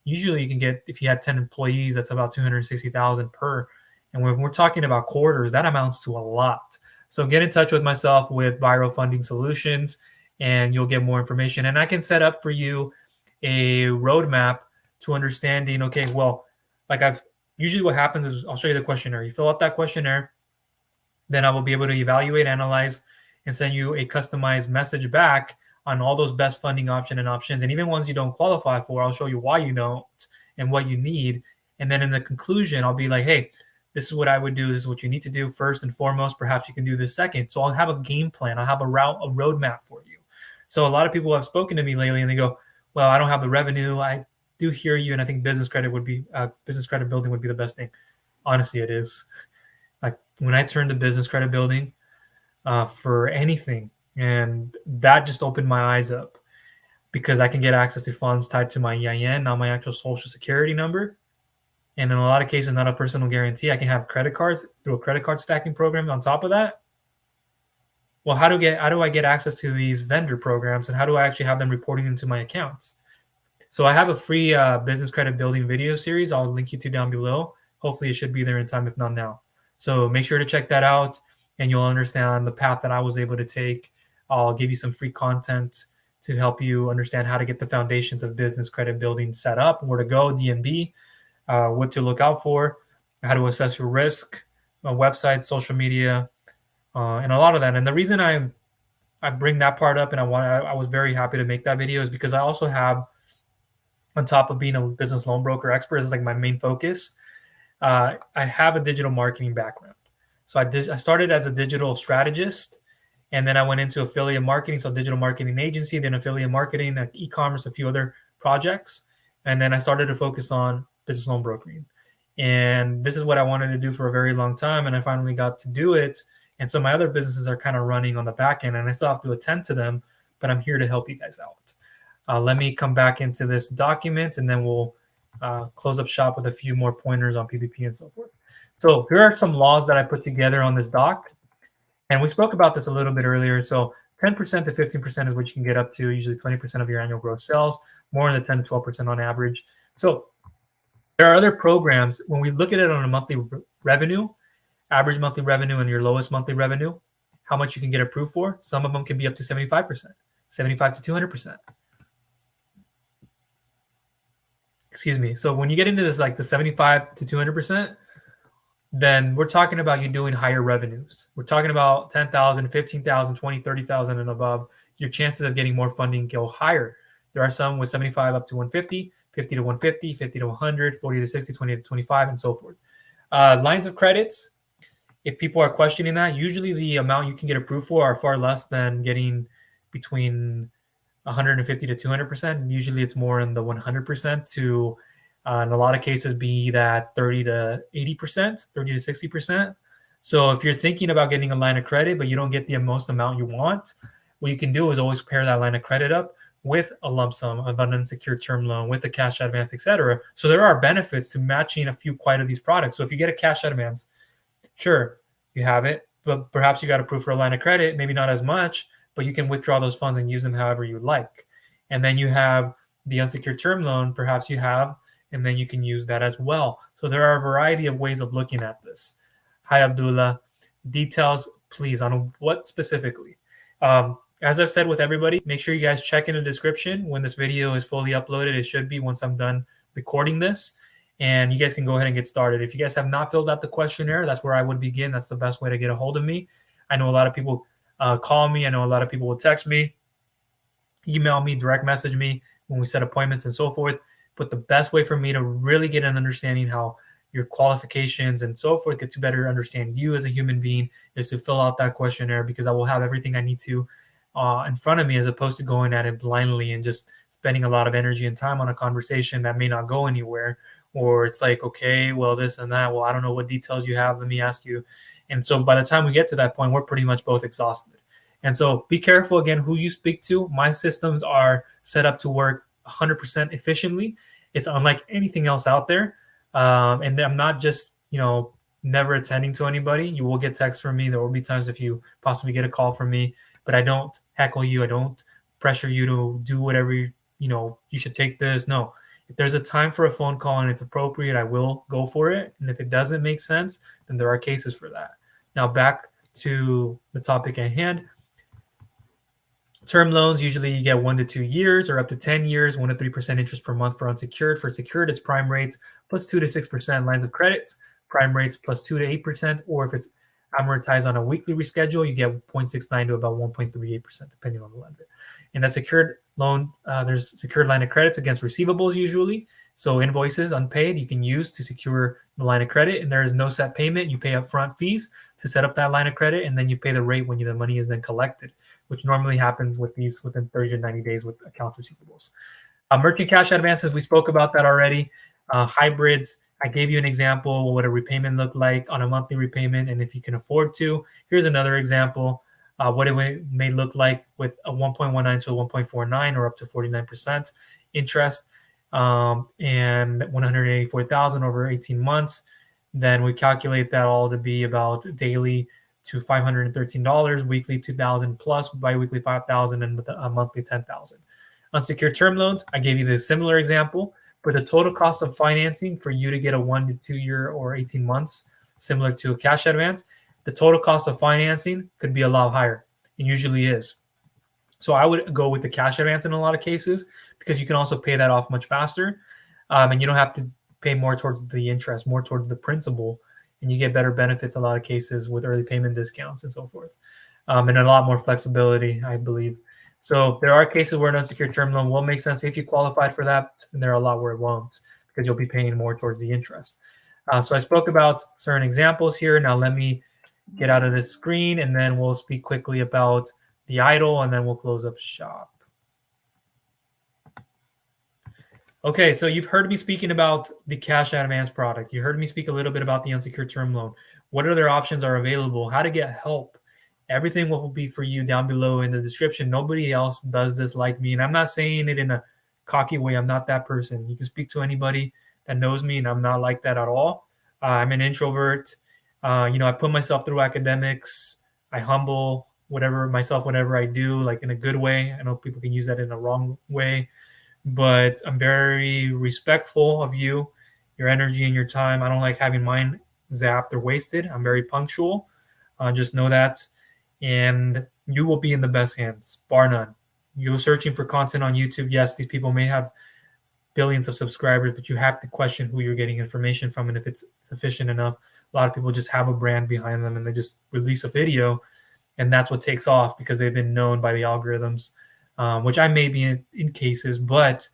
Usually you can get, if you had 10 employees, that's about $260,000 per. And when we're talking about quarters, that amounts to a lot. So get in touch with myself with Viral Funding Solutions, and you'll get more information. And I can set up for you a roadmap to understanding, okay, well, like usually what happens is I'll show you the questionnaire. You fill out that questionnaire, then I will be able to evaluate, analyze, and send you a customized message back on all those best funding options. And even ones you don't qualify for, I'll show you why you don't and what you need. And then in the conclusion, I'll be like, hey, this is what I would do. This is what you need to do first and foremost. Perhaps you can do this second. So I'll have a game plan. I'll have a roadmap for you. So a lot of people have spoken to me lately and they go, well, I don't have the revenue. I do hear you. And I think business credit building would be the best thing. Honestly, it is. Like when I turned to business credit building for anything, and that just opened my eyes up because I can get access to funds tied to my EIN, not my actual social security number. And in a lot of cases, not a personal guarantee. I can have credit cards through a credit card stacking program on top of that. Well, how do I get access to these vendor programs, and how do I actually have them reporting into my accounts? So I have a free business credit building video series. I'll link you to down below. Hopefully it should be there in time, if not now. So make sure to check that out and you'll understand the path that I was able to take. I'll give you some free content to help you understand how to get the foundations of business credit building set up, where to go, DNB, what to look out for, how to assess your risk, websites, social media, and a lot of that. And the reason I bring that part up and I was very happy to make that video is because I also have, on top of being a business loan broker expert, is like my main focus. I have a digital marketing background. So I started as a digital strategist, and then I went into affiliate marketing, so digital marketing agency, then affiliate marketing, like e-commerce, a few other projects. And then I started to focus on business loan brokering. And this is what I wanted to do for a very long time, and I finally got to do it. And so my other businesses are kind of running on the back end, and I still have to attend to them, but I'm here to help you guys out. Let me come back into this document, and then we'll close up shop with a few more pointers on PPP and so forth. So here are some laws that I put together on this doc. And we spoke about this a little bit earlier. So 10% to 15% is what you can get up to, usually 20% of your annual gross sales, more in the 10 to 12% on average. So there are other programs. When we look at it on a monthly revenue, average monthly revenue and your lowest monthly revenue, how much you can get approved for, some of them can be up to 75%, 75 to 200%. Excuse me. So when you get into this, like the 75 to 200%, then we're talking about you doing higher revenues. We're talking about 10,000, 15,000, 20, 30,000 and above. Your chances of getting more funding go higher. There are some with 75 up to 150, 50 to 150, 50 to 100, 40 to 60, 20 to 25, and so forth. Lines of credits, if people are questioning that, usually the amount you can get approved for are far less than getting between 150 to 200%. Usually it's more in the 100% to In a lot of cases be that 30 to 80%, 30 to 60%. So if you're thinking about getting a line of credit, but you don't get the most amount you want, what you can do is always pair that line of credit up with a lump sum of an unsecured term loan, with a cash advance, etc. So there are benefits to matching a few quite of these products. So if you get a cash advance, sure, you have it, but perhaps you got approved for a line of credit, maybe not as much, but you can withdraw those funds and use them however you like. And then you have the unsecured term loan, perhaps you have, and then you can use that as well. So there are a variety of ways of looking at this. Hi, Abdullah. Details, please, on what specifically? As I've said with everybody, make sure you guys check in the description when this video is fully uploaded. It should be once I'm done recording this. And you guys can go ahead and get started. If you guys have not filled out the questionnaire, that's where I would begin. That's the best way to get a hold of me. I know a lot of people call me. I know a lot of people will text me, email me, direct message me when we set appointments and so forth. But the best way for me to really get an understanding how your qualifications and so forth, get to better understand you as a human being, is to fill out that questionnaire, because I will have everything I need to in front of me, as opposed to going at it blindly and just spending a lot of energy and time on a conversation that may not go anywhere. Or it's like, okay, well, this and that. Well, I don't know what details you have. Let me ask you. And so by the time we get to that point, we're pretty much both exhausted. And so be careful, again, who you speak to. My systems are set up to work 100% efficiently. It's unlike anything else out there. And I'm not just, never attending to anybody. You will get texts from me. There will be times if you possibly get a call from me, but I don't heckle you. I don't pressure you to do whatever, you should take this. No. If there's a time for a phone call and it's appropriate, I will go for it. And if it doesn't make sense, then there are cases for that. Now back to the topic at hand. Term loans, usually you get 1 to 2 years or up to 10 years, 1 to 3% interest per month for unsecured. For secured, it's prime rates plus 2 to 6% lines of credits, prime rates plus 2 to 8%, or if it's amortized on a weekly reschedule, you get 0.69 to about 1.38%, depending on the lender. And that secured loan, there's secured line of credits against receivables usually. So invoices unpaid, you can use to secure the line of credit, and there is no set payment. You pay upfront fees to set up that line of credit, and then you pay the rate when the money is then collected, which normally happens with these within 30 to 90 days with accounts receivables. Merchant cash advances, we spoke about that already. Hybrids, I gave you an example what a repayment looked like on a monthly repayment, and if you can afford to. Here's another example, what it may look like with a 1.19 to 1.49 or up to 49% interest, and 184,000 over 18 months. Then we calculate that all to be about daily to $513, weekly $2,000 plus, biweekly $5,000, and with a monthly $10,000. Unsecured term loans, I gave you the similar example, but the total cost of financing for you to get a 1 to 2 year or 18 months, similar to a cash advance, the total cost of financing could be a lot higher, and usually is. So I would go with the cash advance in a lot of cases, because you can also pay that off much faster, and you don't have to pay more towards the interest, more towards the principal, and you get better benefits in a lot of cases with early payment discounts and so forth, and a lot more flexibility, I believe. So there are cases where an unsecured term loan will make sense if you qualified for that, and there are a lot where it won't, because you'll be paying more towards the interest. So I spoke about certain examples here. Now let me get out of this screen, and then we'll speak quickly about the EIDL, and then we'll close up shop. Okay, so you've heard me speaking about the cash advance product. You heard me speak a little bit about the unsecured term loan. What other options are available? How to get help? Everything will be for you down below in the description. Nobody else does this like me, and I'm not saying it in a cocky way. I'm not that person. You can speak to anybody that knows me, and I'm not like that at all. I'm an introvert. I put myself through academics. I humble myself, whatever I do, like in a good way. I know people can use that in a wrong way, but I'm very respectful of you, your energy and your time. I don't like having mine zapped or wasted. I'm very punctual. Just know that. And you will be in the best hands, bar none. You're searching for content on YouTube. Yes, these people may have billions of subscribers, but you have to question who you're getting information from and if it's sufficient enough. A lot of people just have a brand behind them and they just release a video, and that's what takes off because they've been known by the algorithms, which I may be in cases, but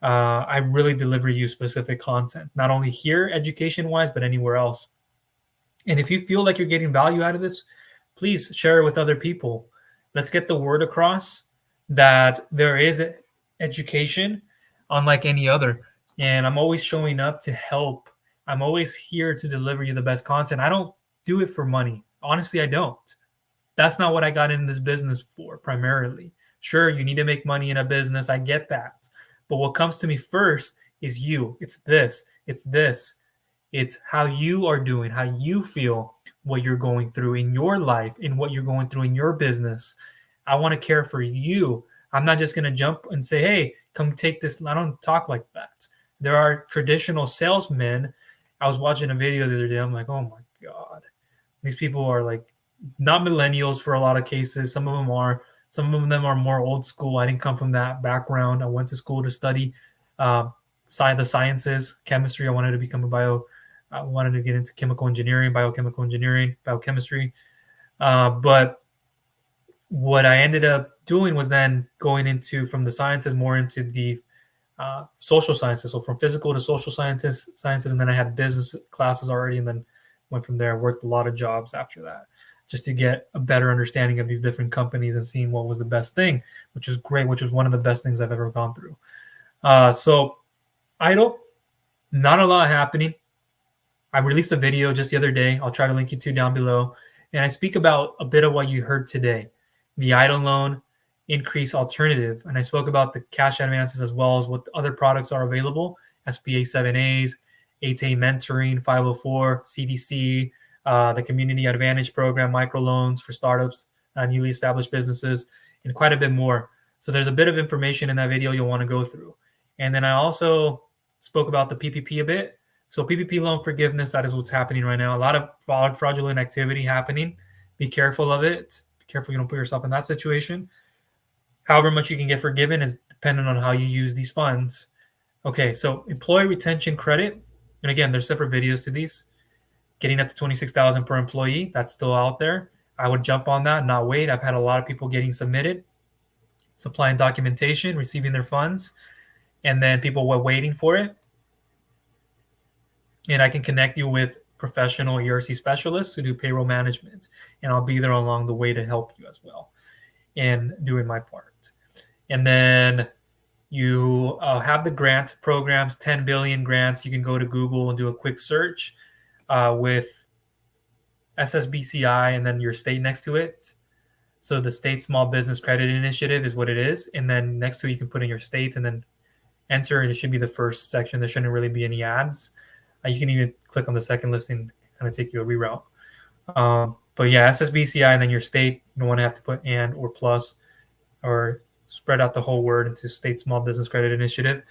I really deliver you specific content, not only here education-wise, but anywhere else. And if you feel like you're getting value out of this, please share it with other people. Let's get the word across that there is education unlike any other. and I'm always showing up to help. I'm always here to deliver you the best content. I don't do it for money. Honestly, I don't. That's not what I got in this business for primarily. Sure, you need to make money in a business. I get that. But what comes to me first is you. It's this. It's this. It's how you are doing, how you feel, what you're going through in your life, in what you're going through in your business. I want to care for you. I'm not just going to jump and say, hey, come take this. I don't talk like that. There are traditional salesmen. I was watching a video the other day. I'm like, oh my God. These people are like not millennials for a lot of cases. Some of them are. Some of them are more old school. I didn't come from that background. I went to school to study the sciences, chemistry. I wanted to get into chemical engineering, biochemical engineering, biochemistry. But what I ended up doing was then going into from the sciences more into the social sciences. So from physical to social sciences, and then I had business classes already, and then went from there. Worked a lot of jobs after that, just to get a better understanding of these different companies and seeing what was the best thing, which is great, which was one of the best things I've ever gone through. So idle, not a lot happening. I released a video just the other day. I'll try to link you to down below. And I speak about a bit of what you heard today, the EIDL loan increase alternative. And I spoke about the cash advances as well as what other products are available, SBA 7As, 8A mentoring, 504, CDC, the Community Advantage Program, microloans for startups, newly established businesses, and quite a bit more. So there's a bit of information in that video you'll want to go through. And then I also spoke about the PPP a bit. So PPP loan forgiveness, that is what's happening right now. A lot of fraudulent activity happening. Be careful of it. Be careful you don't put yourself in that situation. However much you can get forgiven is dependent on how you use these funds. Okay, so employee retention credit. And again, there's separate videos to these. Getting up to $26,000 per employee, that's still out there. I would jump on that, not wait. I've had a lot of people getting submitted, supplying documentation, receiving their funds, and then people were waiting for it. And I can connect you with professional ERC specialists who do payroll management, and I'll be there along the way to help you as well in doing my part. And then you have the grant programs, 10 billion grants. You can go to Google and do a quick search with SSBCI and then your state next to it. So the State Small Business Credit Initiative is what it is. And then next to it, you can put in your state and then enter, and it should be the first section. There shouldn't really be any ads. You can even click on the second listing to kind of take you a reroute. But yeah, SSBCI and then your state. You don't want to have to put and or plus or spread out the whole word into State Small Business Credit Initiative.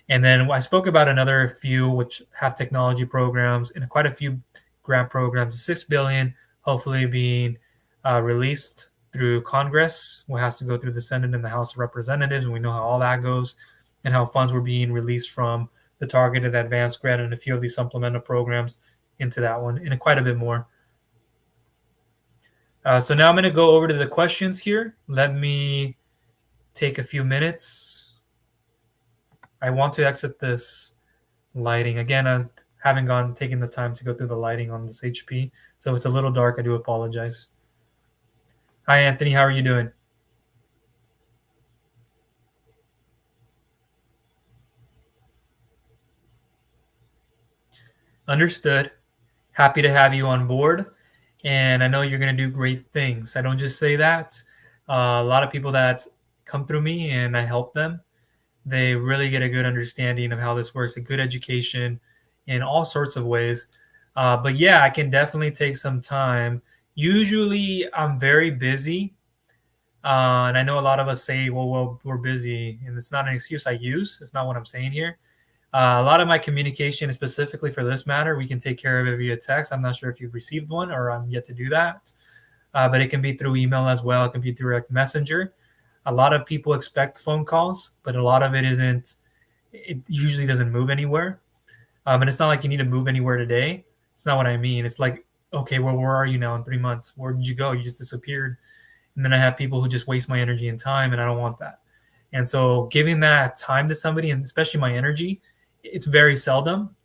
And then I spoke about another few which have technology programs and quite a few grant programs. 6 billion hopefully being released through Congress. What has to go through the Senate and the House of Representatives, and we know how all that goes, and how funds were being released from the Targeted Advance grant and a few of these supplemental programs into that one, and quite a bit more. So now I'm going to go over to the questions here. Let me take a few minutes. I want to exit this lighting. Again, I haven't taken the time to go through the lighting on this HP, so if it's a little dark, I do apologize. Hi, Anthony. How are you doing? Understood. Happy to have you on board. And I know you're going to do great things. I don't just say that. A lot of people that come through me and I help them, they really get a good understanding of how this works, a good education in all sorts of ways. But yeah, I can definitely take some time. Usually I'm very busy. And I know a lot of us say, well, we're busy. And it's not an excuse I use. It's not what I'm saying here. A lot of my communication, specifically for this matter, we can take care of it via text. I'm not sure if you've received one or I'm yet to do that. But it can be through email as well. It can be through direct messenger. A lot of people expect phone calls, but a lot of it isn't. It usually doesn't move anywhere. And it's not like you need to move anywhere today. It's not what I mean. It's like, okay, well, where are you now in 3 months? Where did you go? You just disappeared. And then I have people who just waste my energy and time, and I don't want that. And so giving that time to somebody, and especially my energy, it's very seldom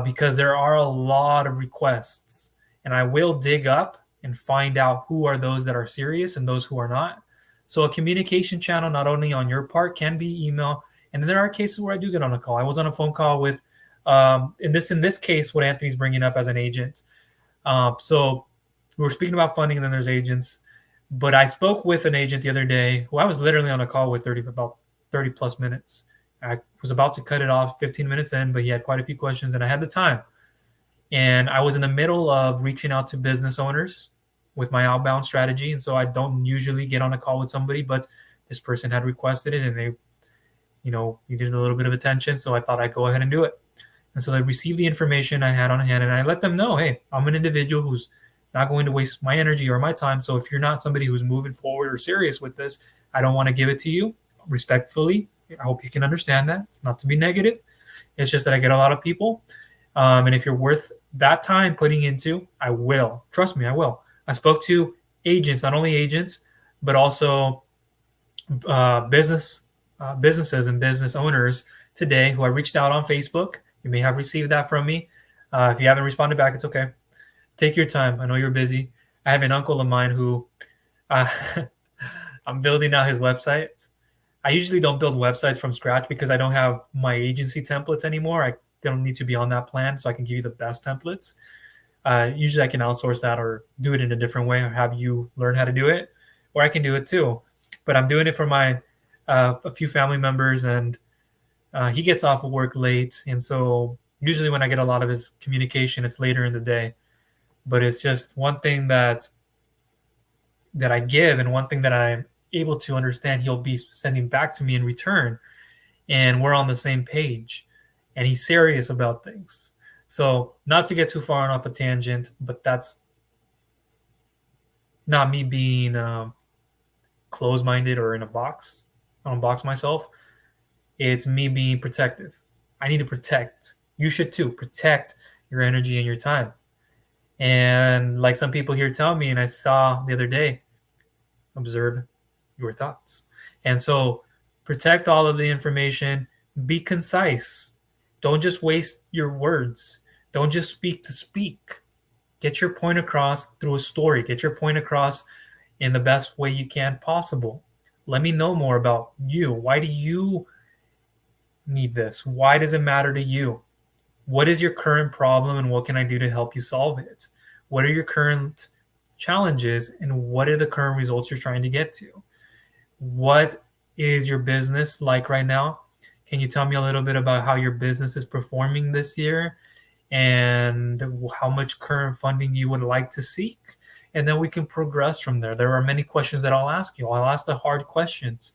because there are a lot of requests, and I will dig up and find out who are those that are serious and those who are not. So a communication channel, not only on your part, can be email, And then there are cases where I do get on a call. I was on a phone call with, in this case, what Anthony's bringing up as an agent. So we were speaking about funding, and then there's agents. But I spoke with an agent the other day who I was literally on a call with about 30 plus minutes. I was about to cut it off 15 minutes in, but he had quite a few questions, and I had the time. And I was in the middle of reaching out to business owners with my outbound strategy. And so I don't usually get on a call with somebody, but this person had requested it, and they, needed a little bit of attention. So I thought I'd go ahead and do it. And so I received the information I had on hand, and I let them know, hey, I'm an individual who's not going to waste my energy or my time. So if you're not somebody who's moving forward or serious with this, I don't want to give it to you respectfully. I hope you can understand that. It's not to be negative. It's just that I get a lot of people. And if you're worth that time putting into, I will. Trust me, I will. I spoke to agents, not only agents, but also businesses and business owners today who I reached out on Facebook. You may have received that from me. If you haven't responded back, it's okay. Take your time. I know you're busy. I have an uncle of mine who I'm building out his website. I usually don't build websites from scratch because I don't have my agency templates anymore. I don't need to be on that plan, so I can give you the best templates. Usually I can outsource that or do it in a different way or have you learn how to do it, or I can do it too. But I'm doing it for my a few family members, and he gets off of work late. And so usually when I get a lot of his communication, it's later in the day. But it's just one thing that I give, and one thing that I'm able to understand he'll be sending back to me in return. And we're on the same page, and he's serious about things. So not to get too far off a tangent, but that's not me being closed-minded or in a box. I don't box myself. It's me being protective. I need to protect. You should too. Protect your energy and your time. And like some people here tell me, and I saw the other day, observe your thoughts. And so protect all of the information. Be concise. Don't just waste your words. Don't just speak to speak. Get your point across through a story. Get your point across in the best way you can possible. Let me know more about you. Why do you need this? Why does it matter to you? What is your current problem, and what can I do to help you solve it? What are your current challenges, and what are the current results you're trying to get to? What is your business like right now? Can you tell me a little bit about how your business is performing this year and how much current funding you would like to seek? And then we can progress from there. There are many questions that I'll ask you. I'll ask the hard questions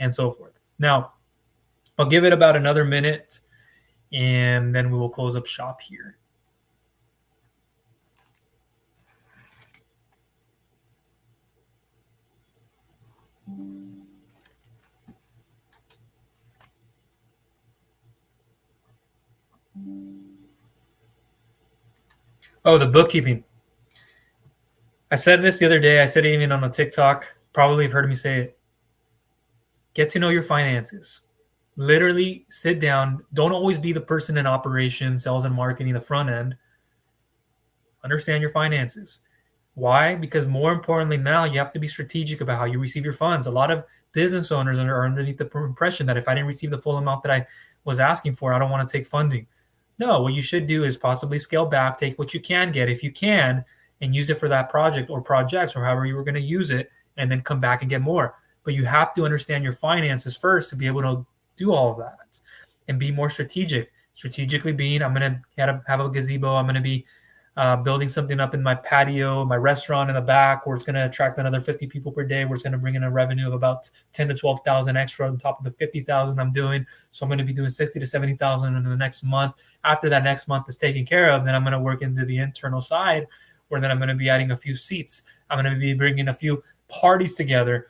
and so forth. Now, I'll give it about another minute, and then we will close up shop here. Oh, the bookkeeping. I said this the other day. I said it even on a TikTok. Probably have heard me say it. Get to know your finances. Literally sit down. Don't always be the person in operations, sales, and marketing, the front end. Understand your finances. Why? Because more importantly now, you have to be strategic about how you receive your funds. A lot of business owners are underneath the impression that if I didn't receive the full amount that I was asking for, I don't want to take funding. No, what you should do is possibly scale back, take what you can get if you can, and use it for that project or projects or however you were going to use it, and then come back and get more. But you have to understand your finances first to be able to do all of that and be more strategic. Strategically being, I'm going to have a gazebo. I'm going to be building something up in my patio, my restaurant in the back, where it's going to attract another 50 people per day, where it's going to bring in a revenue of about 10 to 12,000 extra on top of the 50,000 I'm doing. So I'm going to be doing 60 to 70,000 in the next month. After that next month is taken care of, then I'm going to work into the internal side, where then I'm going to be adding a few seats. I'm going to be bringing a few parties together.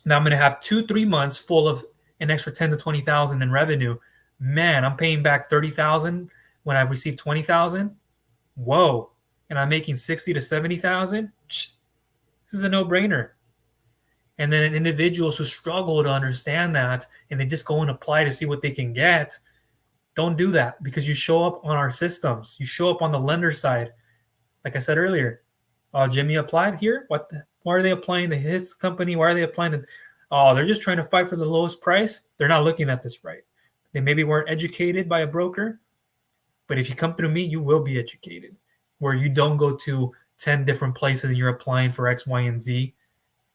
Now I'm going to have 2-3 months full of an extra 10 to 20,000 in revenue. Man, I'm paying back 30,000 when I've received 20,000. Whoa. And I'm making 60 to 70,000. This is a no-brainer. And then individuals who struggle to understand that and they just go and apply to see what they can get, don't do that, because you show up on our systems. You show up on the lender side. Like I said earlier, Jimmy applied here. Why are they applying to his company? Why are they applying to oh, they're just trying to fight for the lowest price. They're not looking at this right. They maybe weren't educated by a broker, but if you come through me, you will be educated, where you don't go to 10 different places and you're applying for X, Y, and Z.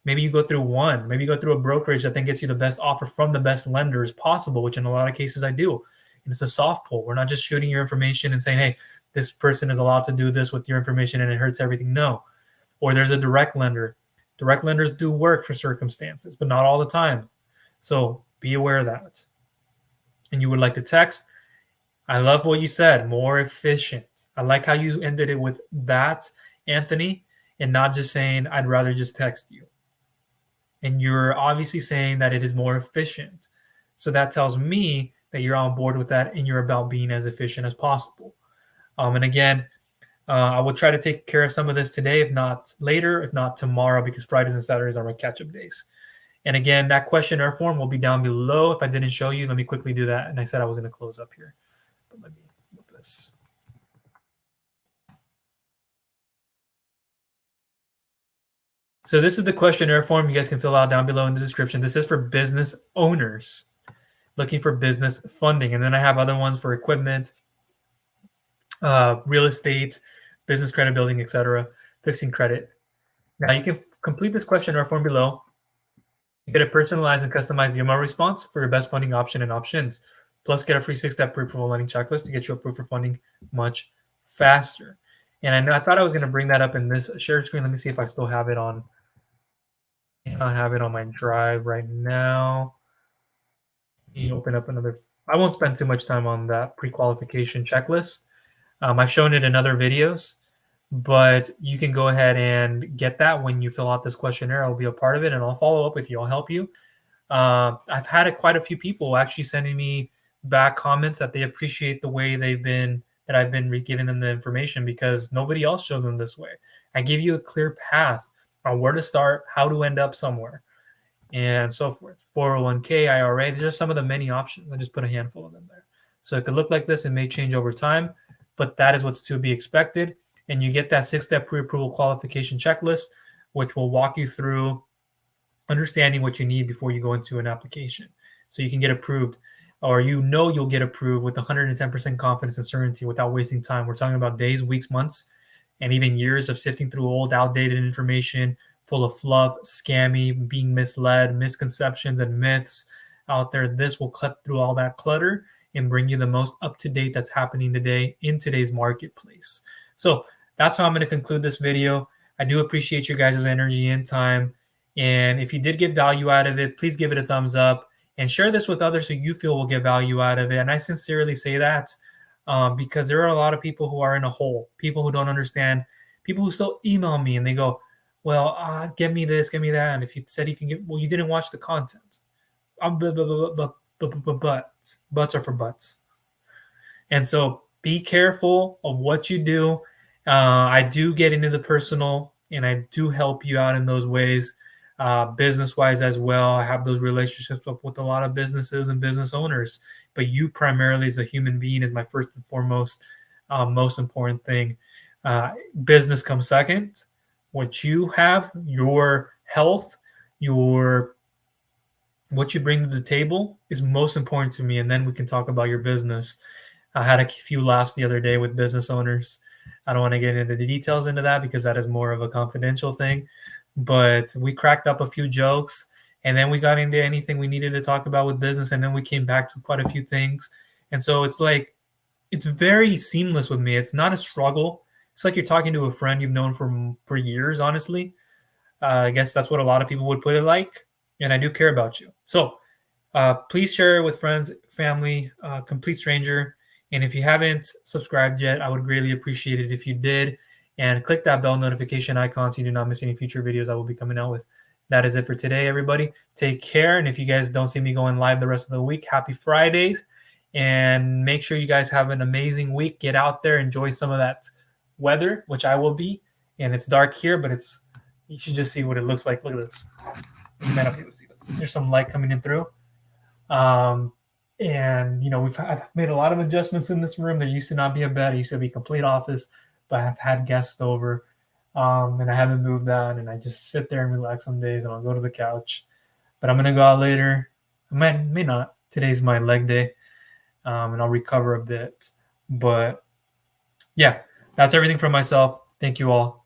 Maybe you go through one. Maybe you go through a brokerage that then gets you the best offer from the best lenders possible, which in a lot of cases I do. And it's a soft pull. We're not just shooting your information and saying, hey, this person is allowed to do this with your information and it hurts everything. No. Or there's a direct lender. Direct lenders do work for circumstances, but not all the time. So be aware of that. And you would like to text. I love what you said, more efficient. I like how you ended it with that, Anthony, and not just saying, I'd rather just text you. And you're obviously saying that it is more efficient. So that tells me that you're on board with that and you're about being as efficient as possible. And again, I will try to take care of some of this today, if not later, if not tomorrow, because Fridays and Saturdays are my catch-up days. And again, that questionnaire form will be down below. If I didn't show you, let me quickly do that. And I said I was going to close up here. But let me move this. So this is the questionnaire form you guys can fill out down below in the description. This is for business owners looking for business funding. And then I have other ones for equipment, real estate, business credit building, etc., fixing credit. Now you can complete this questionnaire form below. You get a personalized and customized email response for your best funding option and options. Plus, get a free 6-step pre-approval lending checklist to get you approved for funding much faster. And I thought I was going to bring that up in this share screen. Let me see if I still have it on. I have it on my drive right now. You open up another. I won't spend too much time on that pre-qualification checklist. I've shown it in other videos, but you can go ahead and get that when you fill out this questionnaire. I'll be a part of it, and I'll follow up with you. I'll help you. I've had quite a few people actually sending me back comments that they appreciate the way that I've been giving them the information, because nobody else shows them this way. I give you a clear path on where to start, how to end up somewhere, and so forth. 401k, IRA, these are some of the many options. I just put a handful of them there. So it could look like this. It may change over time, but that is what's to be expected. And you get that 6-step pre-approval qualification checklist, which will walk you through understanding what you need before you go into an application. So you can get approved, or you'll get approved with 110% confidence and certainty without wasting time. We're talking about days, weeks, months, and even years of sifting through old, outdated information full of fluff, scammy, being misled, misconceptions, and myths out there. This will cut through all that clutter and bring you the most up-to-date that's happening today in today's marketplace. So that's how I'm going to conclude this video. I do appreciate your guys' energy and time. And if you did get value out of it, please give it a thumbs up and share this with others who you feel will get value out of it. And I sincerely say that because there are a lot of people who are in a hole, people who don't understand, people who still email me and they go, well, get me this, get me that. And if you said you can get, well, you didn't watch the content. Butts are for butts. And so be careful of what you do. I do get into the personal, and I do help you out in those ways, business-wise as well. I have those relationships with a lot of businesses and business owners. But you primarily as a human being is my first and foremost, most important thing. Business comes second. What you have, your health, what you bring to the table is most important to me. And then we can talk about your business. I had a few laughs the other day with business owners. I don't want to get into the details into that because that is more of a confidential thing. But we cracked up a few jokes, and then we got into anything we needed to talk about with business. And then we came back to quite a few things. And so it's like, it's very seamless with me. It's not a struggle. It's like you're talking to a friend you've known for years, honestly. I guess that's what a lot of people would put it like. And I do care about you. So please share it with friends, family, complete stranger. And if you haven't subscribed yet, I would greatly appreciate it if you did. And click that bell notification icon so you do not miss any future videos I will be coming out with. That is it for today, everybody. Take care. And if you guys don't see me going live the rest of the week, happy Fridays. And make sure you guys have an amazing week. Get out there, enjoy some of that weather, which I will be. And it's dark here, but you should just see what it looks like. Look at this. You might not be able to see it. There's some light coming in through. And I've made a lot of adjustments in this room. There used to not be a bed. It used to be a complete office, but I've had guests over, and I haven't moved that. And I just sit there and relax some days, and I'll go to the couch. but I'm gonna go out later. I may not. Today's my leg day, and I'll recover a bit. But yeah, that's everything from myself. Thank you all.